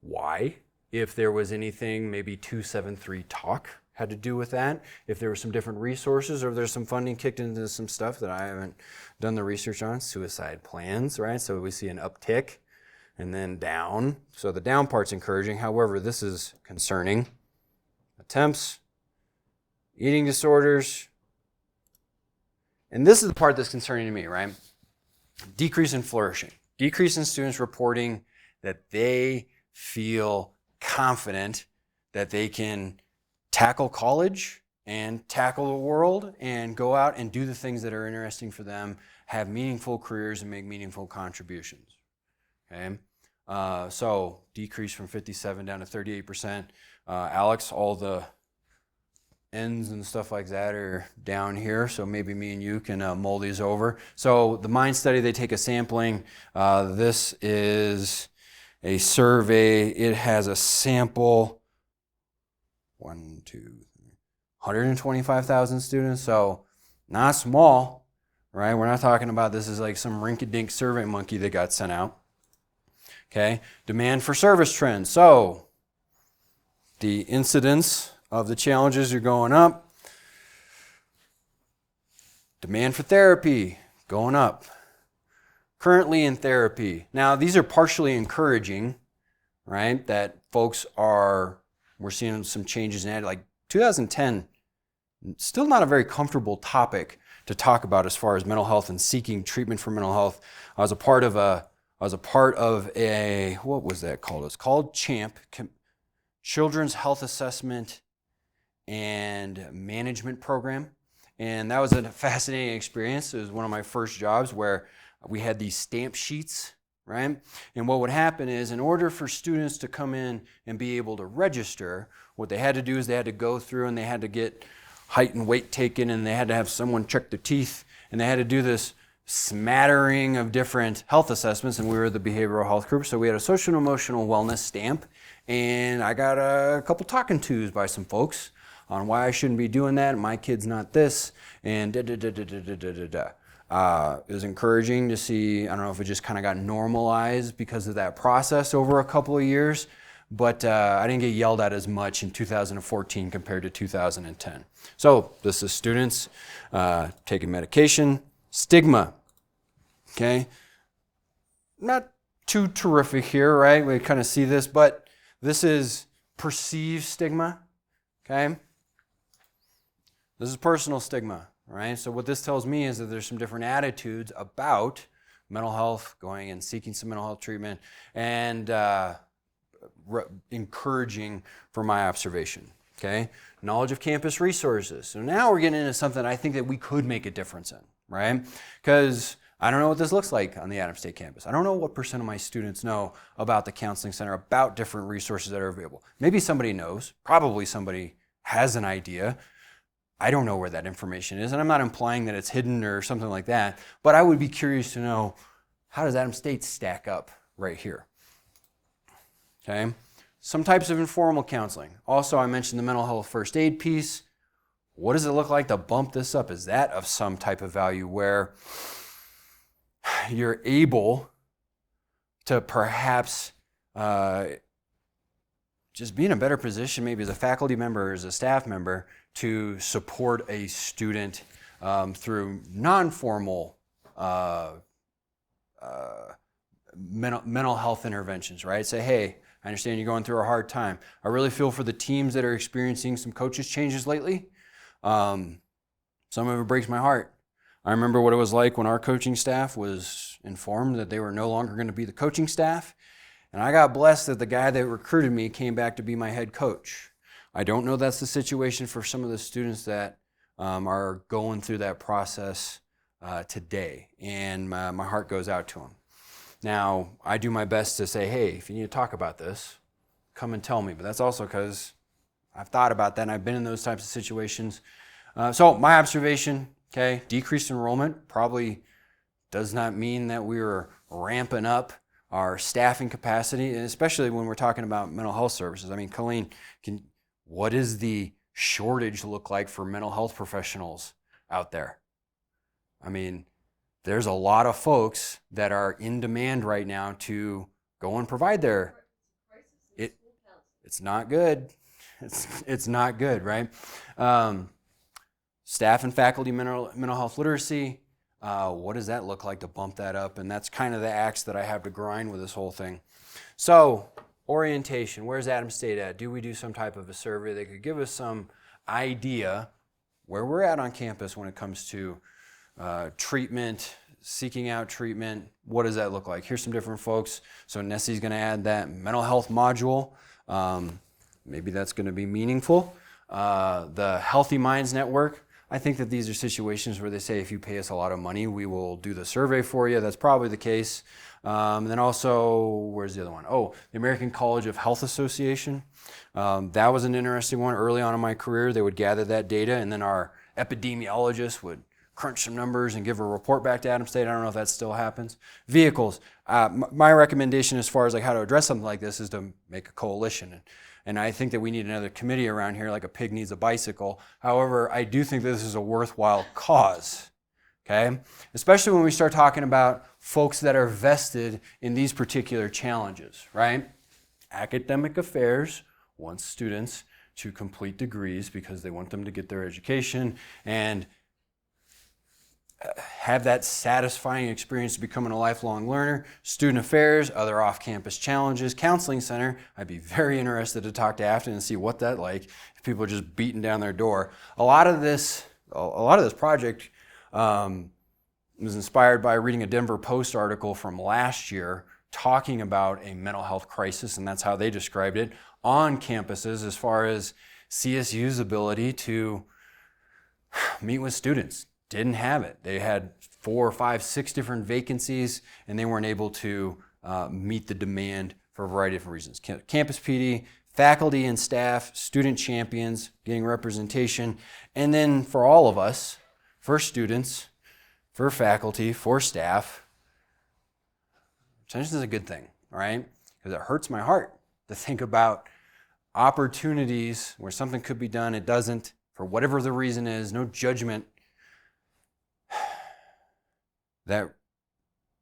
why, if there was anything, maybe 273 Talk had to do with that, if there were some different resources or if there's some funding kicked into some stuff that I haven't done the research on. Suicide plans, right? So we see an uptick and then down. So the down part's encouraging. However, this is concerning. Attempts, eating disorders, and this is the part that's concerning to me, right? Decrease in flourishing. Decrease in students reporting that they feel confident that they can tackle college and tackle the world and go out and do the things that are interesting for them, have meaningful careers and make meaningful contributions, okay? So decrease from 57 down to 38%. Alex, all the ends and stuff like that are down here, so maybe me and you can mull these over. So the MIND study, they take a sampling. This is a survey. It has a sample, 125,000 students, so not small, right? We're not talking about this is like some rink-a-dink survey monkey that got sent out. Okay, demand for service trends. So the incidence of the challenges are going up. Demand for therapy going up. Currently in therapy. Now, these are partially encouraging, right? That we're seeing some changes in it. Like 2010, still not a very comfortable topic to talk about as far as mental health and seeking treatment for mental health. I was a part of a what was that called? It's called CHAMP, Children's Health Assessment and Management Program. And that was a fascinating experience. It was one of my first jobs where we had these stamp sheets, right? And what would happen is, in order for students to come in and be able to register, what they had to do is they had to go through and they had to get height and weight taken, and they had to have someone check their teeth, and they had to do this smattering of different health assessments, and we were the behavioral health group, so we had a social and emotional wellness stamp, and I got a couple talking tos by some folks on why I shouldn't be doing that, and my kid's not this, and da-da-da-da-da-da-da-da. It was encouraging to see. I don't know if it just kind of got normalized because of that process over a couple of years, but I didn't get yelled at as much in 2014 compared to 2010. So this is students taking medication. Stigma, okay? Not too terrific here, right? We kind of see this, but this is perceived stigma, okay? This is personal stigma. Right? So what this tells me is that there's some different attitudes about mental health, going and seeking some mental health treatment, and encouraging from my observation. Okay? Knowledge of campus resources. So now we're getting into something I think that we could make a difference in, right? Because I don't know what this looks like on the Adams State campus. I don't know what % of my students know about the counseling center, about different resources that are available. Maybe somebody knows. Probably somebody has an idea. I don't know where that information is, and I'm not implying that it's hidden or something like that, but I would be curious to know, how does Adams State stack up right here? Okay, some types of informal counseling. Also, I mentioned the mental health first aid piece. What does it look like to bump this up? Is that of some type of value where you're able to perhaps just be in a better position, maybe as a faculty member or as a staff member, to support a student through non-formal mental health interventions, right? Say, hey, I understand you're going through a hard time. I really feel for the teams that are experiencing some coaches changes lately. Some of it breaks my heart. I remember what it was like when our coaching staff was informed that they were no longer going to be the coaching staff. And I got blessed that the guy that recruited me came back to be my head coach. I don't know that's the situation for some of the students that are going through that process today, and my heart goes out to them. Now, I do my best to say, hey, if you need to talk about this, come and tell me, but that's also because I've thought about that and I've been in those types of situations. So my observation, okay, decreased enrollment probably does not mean that we were ramping up our staffing capacity, and especially when we're talking about mental health services. I mean, Colleen, what does the shortage look like for mental health professionals out there? I mean, there's a lot of folks that are in demand right now to go and provide their. It's not good. It's not good, right? Staff and faculty mental health literacy. What does that look like to bump that up? And that's kind of the axe that I have to grind with this whole thing. So, orientation, where's Adams State at? Do we do some type of a survey that could give us some idea where we're at on campus when it comes to treatment, seeking out treatment? What does that look like? Here's some different folks. So Nessie's going to add that mental health module. Maybe that's going to be meaningful. The Healthy Minds Network. I think that these are situations where they say, if you pay us a lot of money, we will do the survey for you. That's probably the case. And then also, where's the other one? Oh, the American College of Health Association. That was an interesting one. Early on in my career, they would gather that data, and then our epidemiologist would crunch some numbers and give a report back to Adams State. I don't know if that still happens. Vehicles. My recommendation as far as like how to address something like this is to make a coalition. And I think that we need another committee around here, like a pig needs a bicycle. However, I do think this is a worthwhile cause. okay? Especially when we start talking about folks that are vested in these particular challenges, right? Academic affairs wants students to complete degrees because they want them to get their education and have that satisfying experience of becoming a lifelong learner. Student affairs, other off-campus challenges. Counseling center, I'd be very interested to talk to Afton and see what that's like if people are just beating down their door. A lot of this project was inspired by reading a Denver Post article from last year talking about a mental health crisis, and that's how they described it on campuses as far as CSU's ability to meet with students. Didn't have it. They had 4, 5, 6 different vacancies, and they weren't able to meet the demand for a variety of different reasons. Campus PD, faculty and staff, student champions, getting representation, and then for all of us, for students, for faculty, for staff, attention is a good thing, all right? Because it hurts my heart to think about opportunities where something could be done, it doesn't, for whatever the reason is, no judgment, that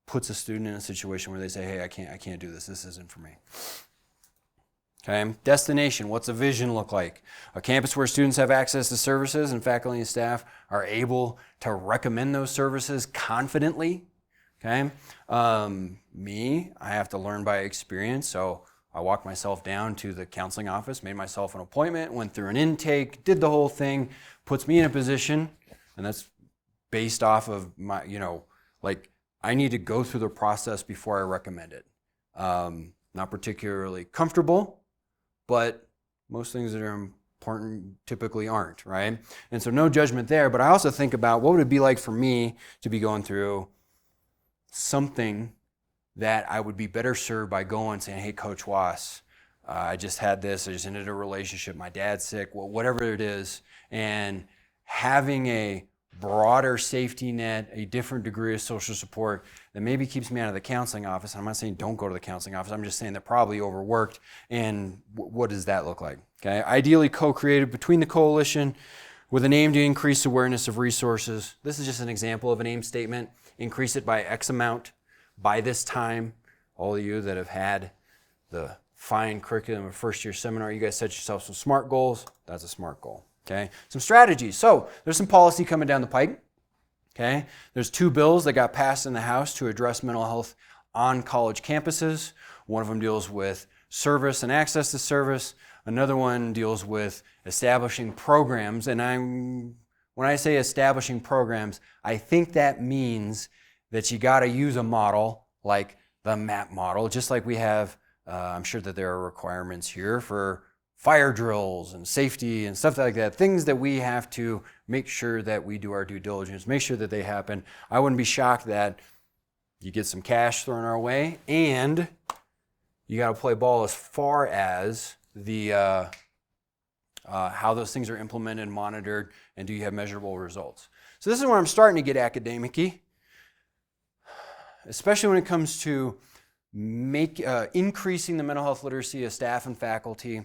puts a student in a situation where they say, hey, I can't do this. This isn't for me. Okay, destination, what's a vision look like? A campus where students have access to services and faculty and staff are able to recommend those services confidently. Okay, I have to learn by experience, so I walked myself down to the counseling office, made myself an appointment, went through an intake, did the whole thing, puts me in a position, and that's based off of my, I need to go through the process before I recommend it. Not particularly comfortable, but most things that are important typically aren't, right? And so no judgment there, but I also think about what would it be like for me to be going through something that I would be better served by going and saying, hey, Coach Wass, I just had this, I just ended a relationship, my dad's sick, whatever it is, and having a broader safety net, a different degree of social support that maybe keeps me out of the counseling office. I'm not saying don't go to the counseling office. I'm just saying they're probably overworked. And what does that look like? Okay, ideally co-created between the coalition with an aim to increase awareness of resources. This is just an example of an aim statement. Increase it by X amount by this time. All of you that have had the fine curriculum of first year seminar, you guys set yourself some SMART goals. That's a SMART goal. Okay, some strategies. So there's some policy coming down the pike. Okay, there's 2 bills that got passed in the House to address mental health on college campuses. One of them deals with service and access to service. Another one deals with establishing programs. And when I say establishing programs, I think that means that you got to use a model like the MAP model, just like we have. I'm sure that there are requirements here for fire drills and safety and stuff like that, things that we have to make sure that we do our due diligence, make sure that they happen. I wouldn't be shocked that you get some cash thrown our way and you got to play ball as far as the how those things are implemented and monitored, and do you have measurable results. So this is where I'm starting to get academic-y, especially when it comes to increasing the mental health literacy of staff and faculty.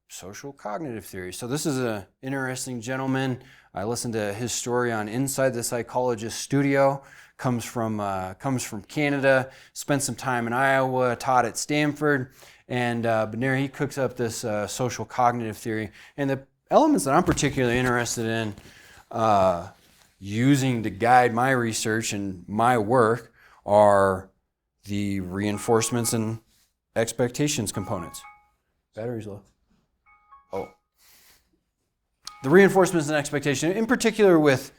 Social cognitive theory. So this is an interesting gentleman. I listened to his story on Inside the Psychologist Studio. Comes from Canada. Spent some time in Iowa. Taught at Stanford. And but there he cooks up this social cognitive theory. And the elements that I'm particularly interested in using to guide my research and my work are the reinforcements and expectations components. Battery's low. Oh. The reinforcements and expectation, in particular with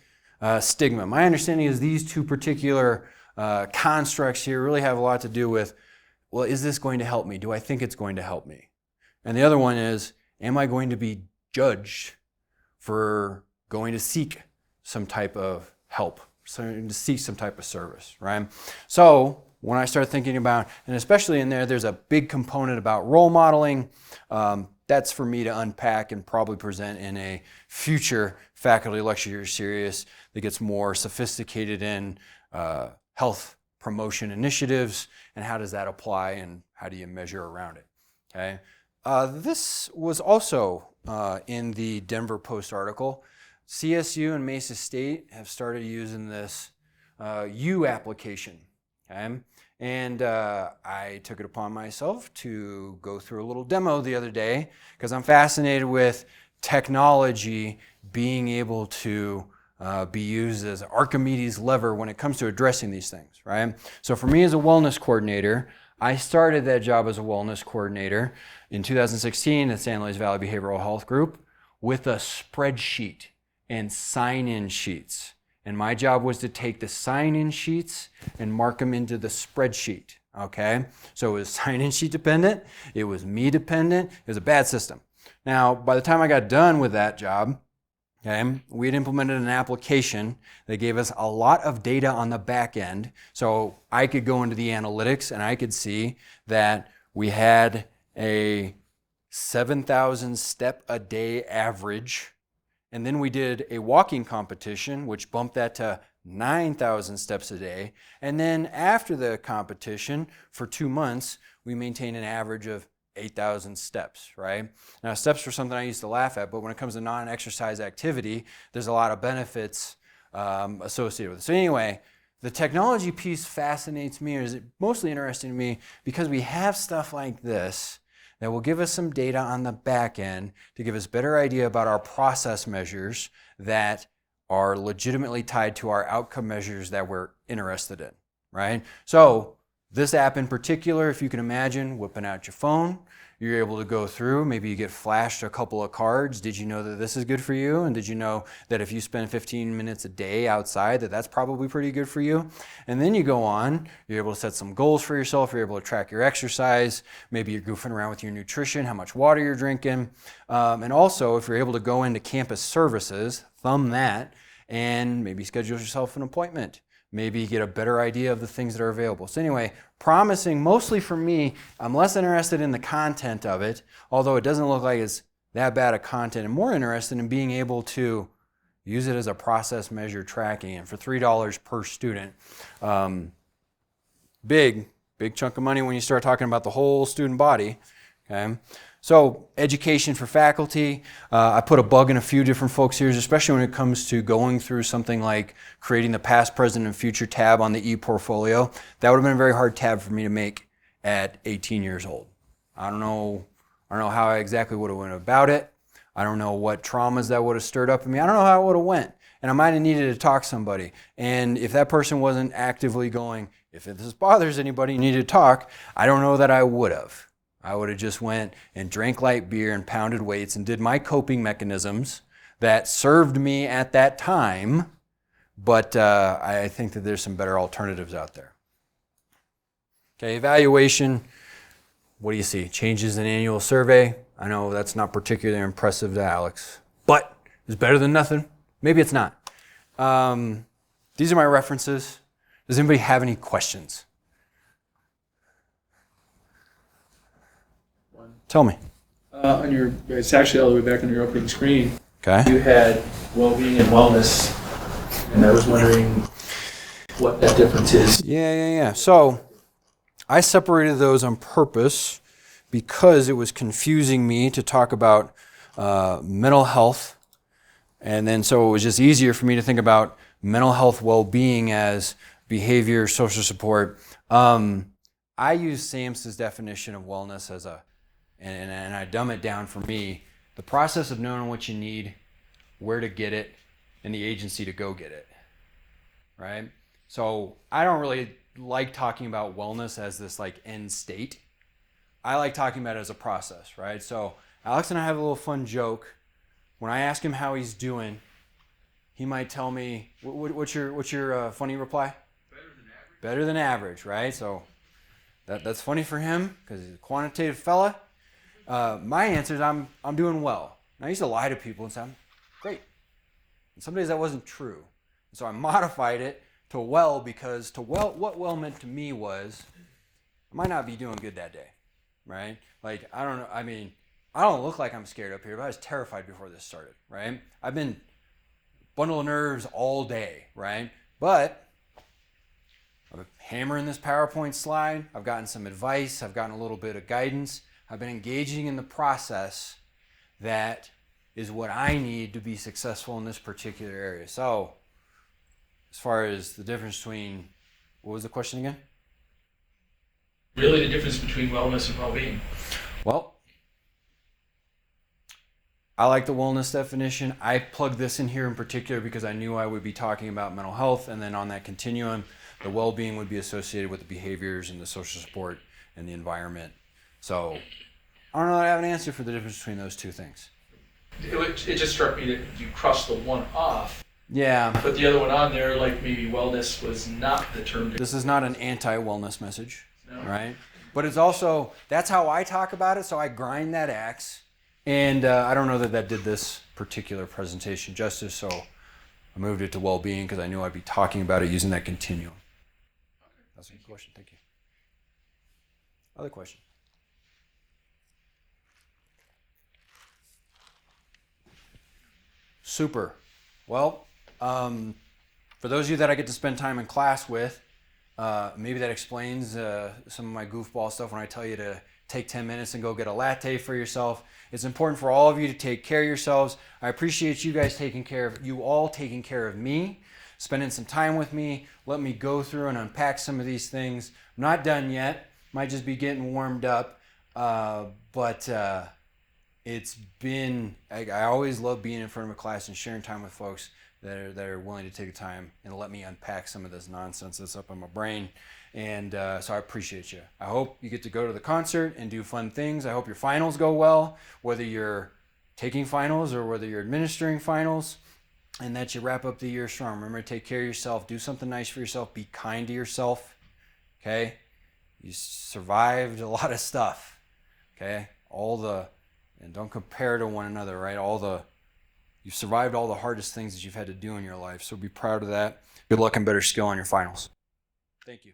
stigma. My understanding is these 2 particular constructs here really have a lot to do with, well, is this going to help me? Do I think it's going to help me? And the other one is, am I going to be judged for going to seek some type of help, to seek some type of service, right? So when I start thinking about, and especially in there's a big component about role modeling. That's for me to unpack and probably present in a future faculty lecture series that gets more sophisticated in health promotion initiatives and how does that apply and how do you measure around it. Okay. This was also in the Denver Post article. CSU and Mesa State have started using this U application. Okay? And I took it upon myself to go through a little demo the other day because I'm fascinated with technology being able to be used as Archimedes' lever when it comes to addressing these things, right? So for me as a wellness coordinator, I started that job as a wellness coordinator in 2016 at San Luis Valley Behavioral Health Group with a spreadsheet and sign-in sheets. And my job was to take the sign-in sheets and mark them into the spreadsheet, okay? So it was sign-in sheet dependent, it was me dependent, it was a bad system. Now, by the time I got done with that job, okay, we had implemented an application that gave us a lot of data on the back end. So I could go into the analytics and I could see that we had a 7,000 step a day average. And then we did a walking competition, which bumped that to 9,000 steps a day. And then after the competition, for 2 months, we maintained an average of 8,000 steps, right? Now, steps were something I used to laugh at, but when it comes to non-exercise activity, there's a lot of benefits associated with it. So anyway, the technology piece fascinates me, or is mostly interesting to me, because we have stuff like this that will give us some data on the back end to give us a better idea about our process measures that are legitimately tied to our outcome measures that we're interested in, right? So this app in particular, if you can imagine whipping out your phone, you're able to go through, maybe you get flashed a couple of cards. Did you know that this is good for you? And did you know that if you spend 15 minutes a day outside, that that's probably pretty good for you? And then you go on, you're able to set some goals for yourself. You're able to track your exercise. Maybe you're goofing around with your nutrition, how much water you're drinking. And also, if you're able to go into campus services, thumb that, and maybe schedule yourself an appointment. Maybe get a better idea of the things that are available. So anyway, promising, mostly for me, I'm less interested in the content of it, although it doesn't look like it's that bad of content. I'm more interested in being able to use it as a process measure tracking. And for $3 per student, big chunk of money when you start talking about the whole student body. Okay. So education for faculty, I put a bug in a few different folks' ears, especially when it comes to going through something like creating the past, present, and future tab on the e-portfolio. That would have been a very hard tab for me to make at 18 years old. I don't know how I exactly would have went about it. I don't know what traumas that would have stirred up in me. I don't know how it would have went. And I might have needed to talk to somebody. And if that person wasn't actively going, if this bothers anybody, you need to talk, I don't know that I would have. I would have just went and drank light beer and pounded weights and did my coping mechanisms that served me at that time, but I think that there's some better alternatives out there. Okay, evaluation. What do you see? Changes in annual survey. I know that's not particularly impressive to Alex, but it's better than nothing. Maybe it's not. These are my references. Does anybody have any questions? Tell me. It's actually all the way back on your opening screen. Okay. You had well-being and wellness, and I was wondering what that difference is. Yeah. So I separated those on purpose because it was confusing me to talk about mental health, and then so it was just easier for me to think about mental health well-being as behavior, social support. I use SAMHSA's definition of wellness as and I dumb it down for me, the process of knowing what you need, where to get it, and the agency to go get it, right? So I don't really like talking about wellness as this like end state. I like talking about it as a process, right? So Alex and I have a little fun joke. When I ask him how he's doing, he might tell me, what's your funny reply? Better than average, right? So that's funny for him because he's a quantitative fella. My answer is I'm doing well. And I used to lie to people and say I'm great. And some days that wasn't true. And so I modified it to well because what well meant to me was I might not be doing good that day, right? Like I don't know. I mean, I don't look like I'm scared up here, but I was terrified before this started, right? I've been bundle of nerves all day, right? But I'm hammering this PowerPoint slide. I've gotten some advice. I've gotten a little bit of guidance. I've been engaging in the process that is what I need to be successful in this particular area. So, as far as the difference between, what was the question again? Really, the difference between wellness and well-being. Well, I like the wellness definition. I plugged this in here in particular because I knew I would be talking about mental health, and then on that continuum, the well-being would be associated with the behaviors and the social support and the environment. So I don't know that I have an answer for the difference between those two things. It just struck me that you crossed the one off, Yeah, put the other one on there, like maybe wellness was not the term. this is not an anti-wellness message, No. right? But it's also, that's how I talk about it, so I grind that axe. And I don't know that that did this particular presentation justice, so I moved it to well-being because I knew I'd be talking about it using that continuum. That's a good question. Thank you. Other question? Super. Well, for those of you that I get to spend time in class with, maybe that explains some of my goofball stuff when I tell you to take 10 minutes and go get a latte for yourself. It's important for all of you to take care of yourselves. I appreciate you guys taking care of me, spending some time with me, let me go through and unpack some of these things. I'm not done yet. Might just be getting warmed up. But it's been, I always love being in front of a class and sharing time with folks that are willing to take the time and let me unpack some of this nonsense that's up in my brain. And so I appreciate you. I hope you get to go to the concert and do fun things. I hope your finals go well, whether you're taking finals or whether you're administering finals, and that you wrap up the year strong. Remember to take care of yourself. Do something nice for yourself. Be kind to yourself. Okay? You survived a lot of stuff. Okay? And don't compare to one another, right? You've survived all the hardest things that you've had to do in your life. So be proud of that. Good luck and better skill on your finals. Thank you.